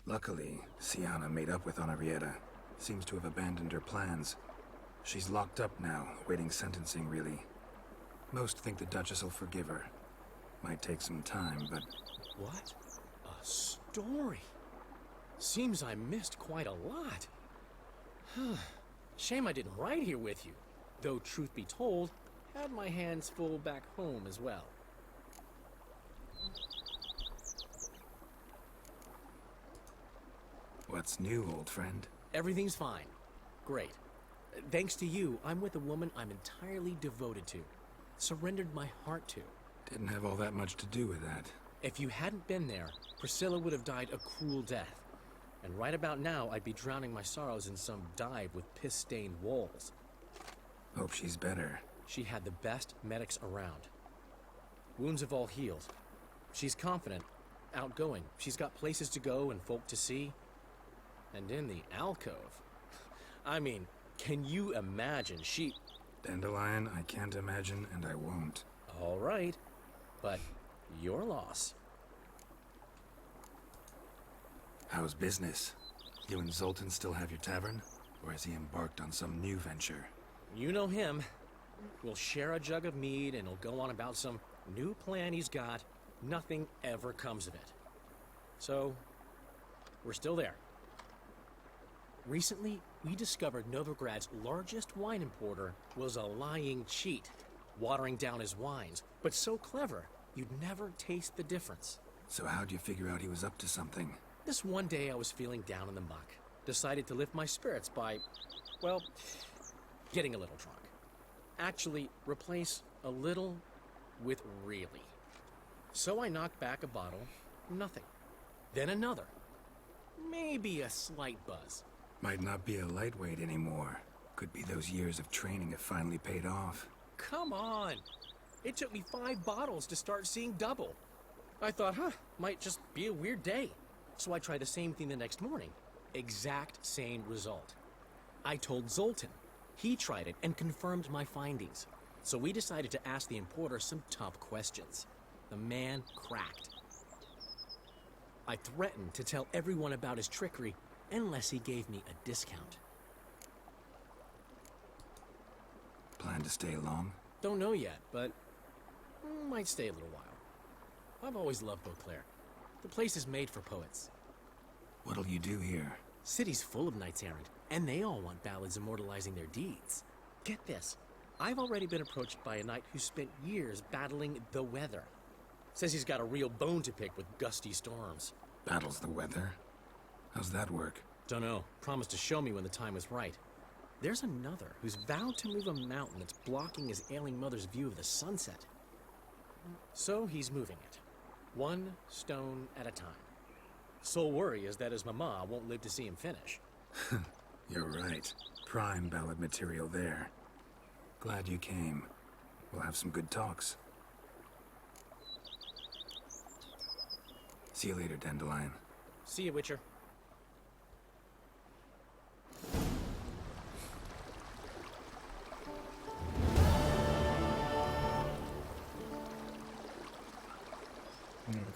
Luckily, Siana made up with Henrietta. Seems to have abandoned her plans. She's locked up now, awaiting sentencing, really. Most think the Duchess will forgive her. Might take some time, but... What? A story? Seems I missed quite a lot. Shame I didn't ride here with you. Though, truth be told, had my hands full back home as well. What's new, old friend? Everything's fine. Great. Thanks to you, I'm with a woman I'm entirely devoted to. Surrendered my heart to. Didn't have all that much to do with that. If you hadn't been there, Priscilla would have died a cruel death. And right about now, I'd be drowning my sorrows in some dive with piss-stained walls. Hope she's better. She had the best medics around. Wounds have all healed. She's confident, outgoing. She's got places to go and folk to see. And in the alcove. I mean, can you imagine she... Dandelion, I can't imagine, and I won't. All right, but your loss. How's business? You and Zoltan still have your tavern? Or has he embarked on some new venture? You know him. We'll share a jug of mead and he'll go on about some new plan he's got. Nothing ever comes of it. So, we're still there. Recently, we discovered Novigrad's largest wine importer was a lying cheat, watering down his wines, but so clever, you'd never taste the difference. So how'd you figure out he was up to something? This one day I was feeling down in the muck. Decided to lift my spirits by, well, getting a little drunk. Actually, replace a little with really. So I knocked back a bottle, nothing. Then another. Maybe a slight buzz. Might not be a lightweight anymore. Could be those years of training have finally paid off. Come on! It took me 5 bottles to start seeing double. I thought, might just be a weird day. So I tried the same thing the next morning. Exact same result. I told Zoltan. He tried it and confirmed my findings. So we decided to ask the importer some tough questions. The man cracked. I threatened to tell everyone about his trickery unless he gave me a discount. Plan to stay long? Don't know yet, but might stay a little while. I've always loved Beauclair. The place is made for poets. What'll you do here? City's full of knights errant, and they all want ballads immortalizing their deeds. Get this. I've already been approached by a knight who spent years battling the weather. Says he's got a real bone to pick with gusty storms. Battles the weather? How's that work? Dunno. Promised to show me when the time was right. There's another who's vowed to move a mountain that's blocking his ailing mother's view of the sunset. So he's moving it. 1 stone at a time. Sole worry is that his mama won't live to see him finish. You're right. Prime ballad material there. Glad you came. We'll have some good talks. See you later, Dandelion. See you, Witcher.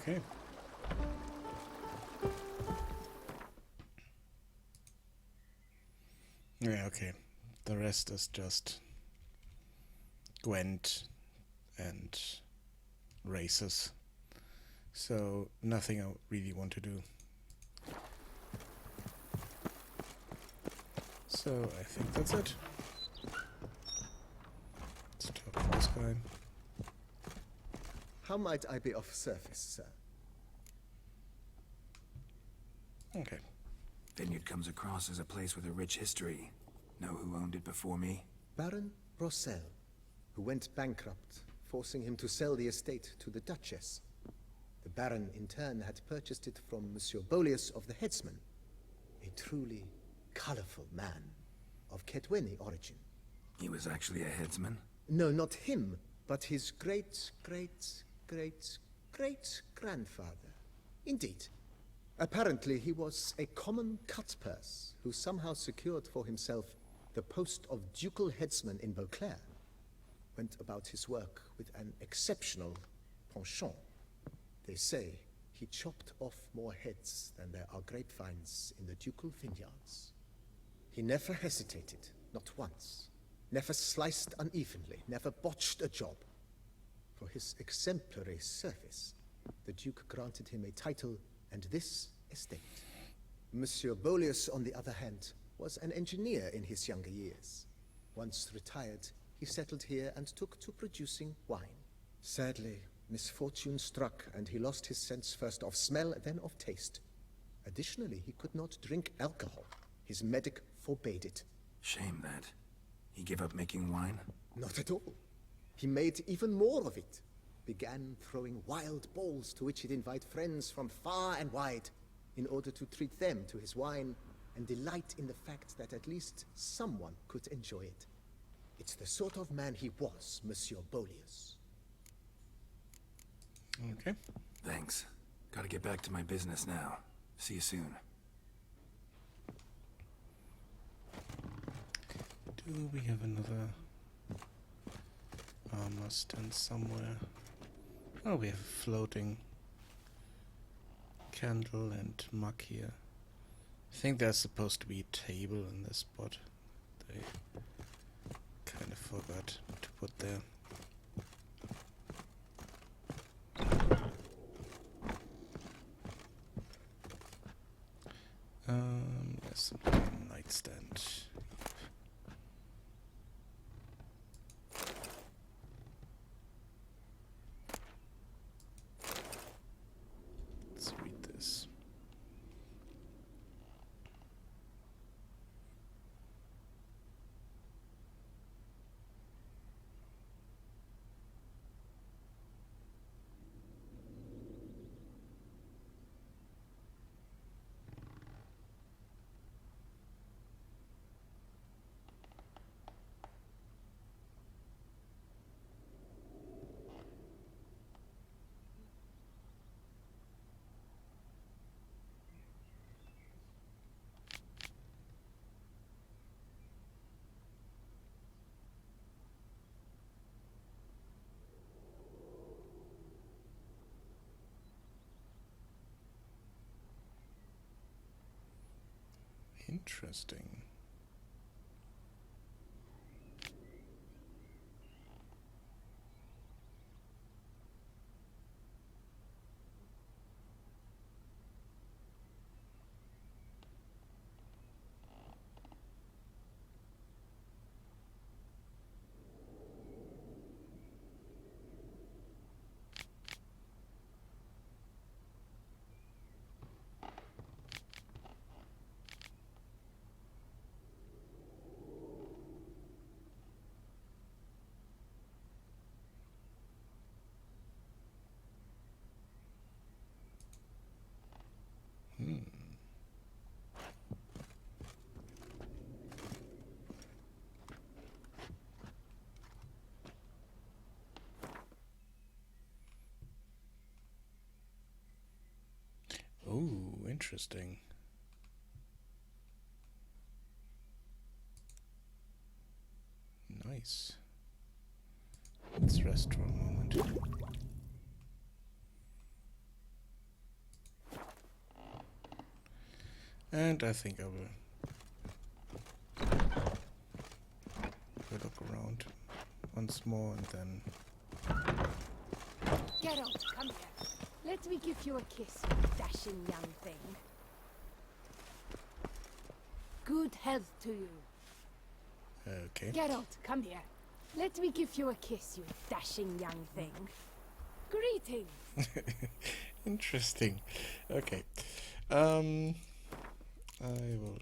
Okay. Yeah, okay. The rest is just Gwent and races. So nothing I really want to do. So I think that's it. Let's talk to this guy. How might I be of service, sir? Okay. Vineyard comes across as a place with a rich history. Know who owned it before me? Baron Rossel, who went bankrupt, forcing him to sell the estate to the Duchess. The Baron, in turn, had purchased it from Monsieur Bolius of the Headsman, a truly colorful man of Ketweni origin. He was actually a headsman? No, not him, but his great-great-great-great-grandfather. Indeed. Apparently, he was a common cutpurse who somehow secured for himself the post of ducal headsman in Beauclair. Went about his work with an exceptional penchant. They say he chopped off more heads than there are grapevines in the ducal vineyards. He never hesitated, not once. Never sliced unevenly, never botched a job. For his exemplary service, the Duke granted him a title and this estate. Monsieur Bolius, on the other hand, was an engineer in his younger years. Once retired, he settled here and took to producing wine. Sadly, misfortune struck and he lost his sense first of smell, then of taste. Additionally, he could not drink alcohol. His medic forbade it. Shame that. He gave up making wine? Not at all. He made even more of it. Began throwing wild balls to which he'd invite friends from far and wide in order to treat them to his wine and delight in the fact that at least someone could enjoy it. It's the sort of man he was, Monsieur Bolius. Okay. Thanks. Gotta get back to my business now. See you soon. Do we have another armor stand somewhere? Oh, we have a floating candle and mug here. I think there's supposed to be a table in this spot. They kind of forgot to put there. There's something in the nightstand. Let's read this. Interesting. Ooh, interesting. Nice. Let's rest for a moment. And I think I will look around once more and then... Geralt, come here. Let me give you a kiss, you dashing young thing. Good health to you. Okay. Geralt, come here. Let me give you a kiss, you dashing young thing. Greetings. Interesting. Okay. I will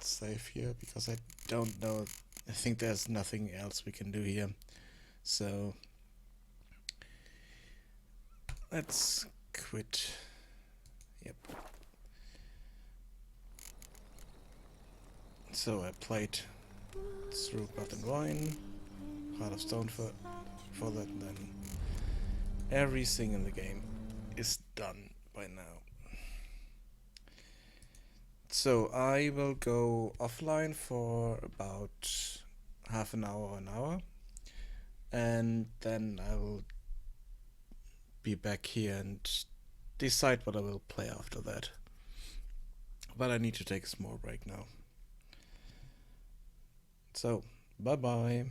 save here because I don't know. I think there's nothing else we can do here. So let's quit. Yep. So I played through Blood and Wine, Heart of Stone for that, and then everything in the game is done by now. So I will go offline for about half an hour or an hour, and then I will be back here and decide what I will play after that. But I need to take a small break now. So, bye bye.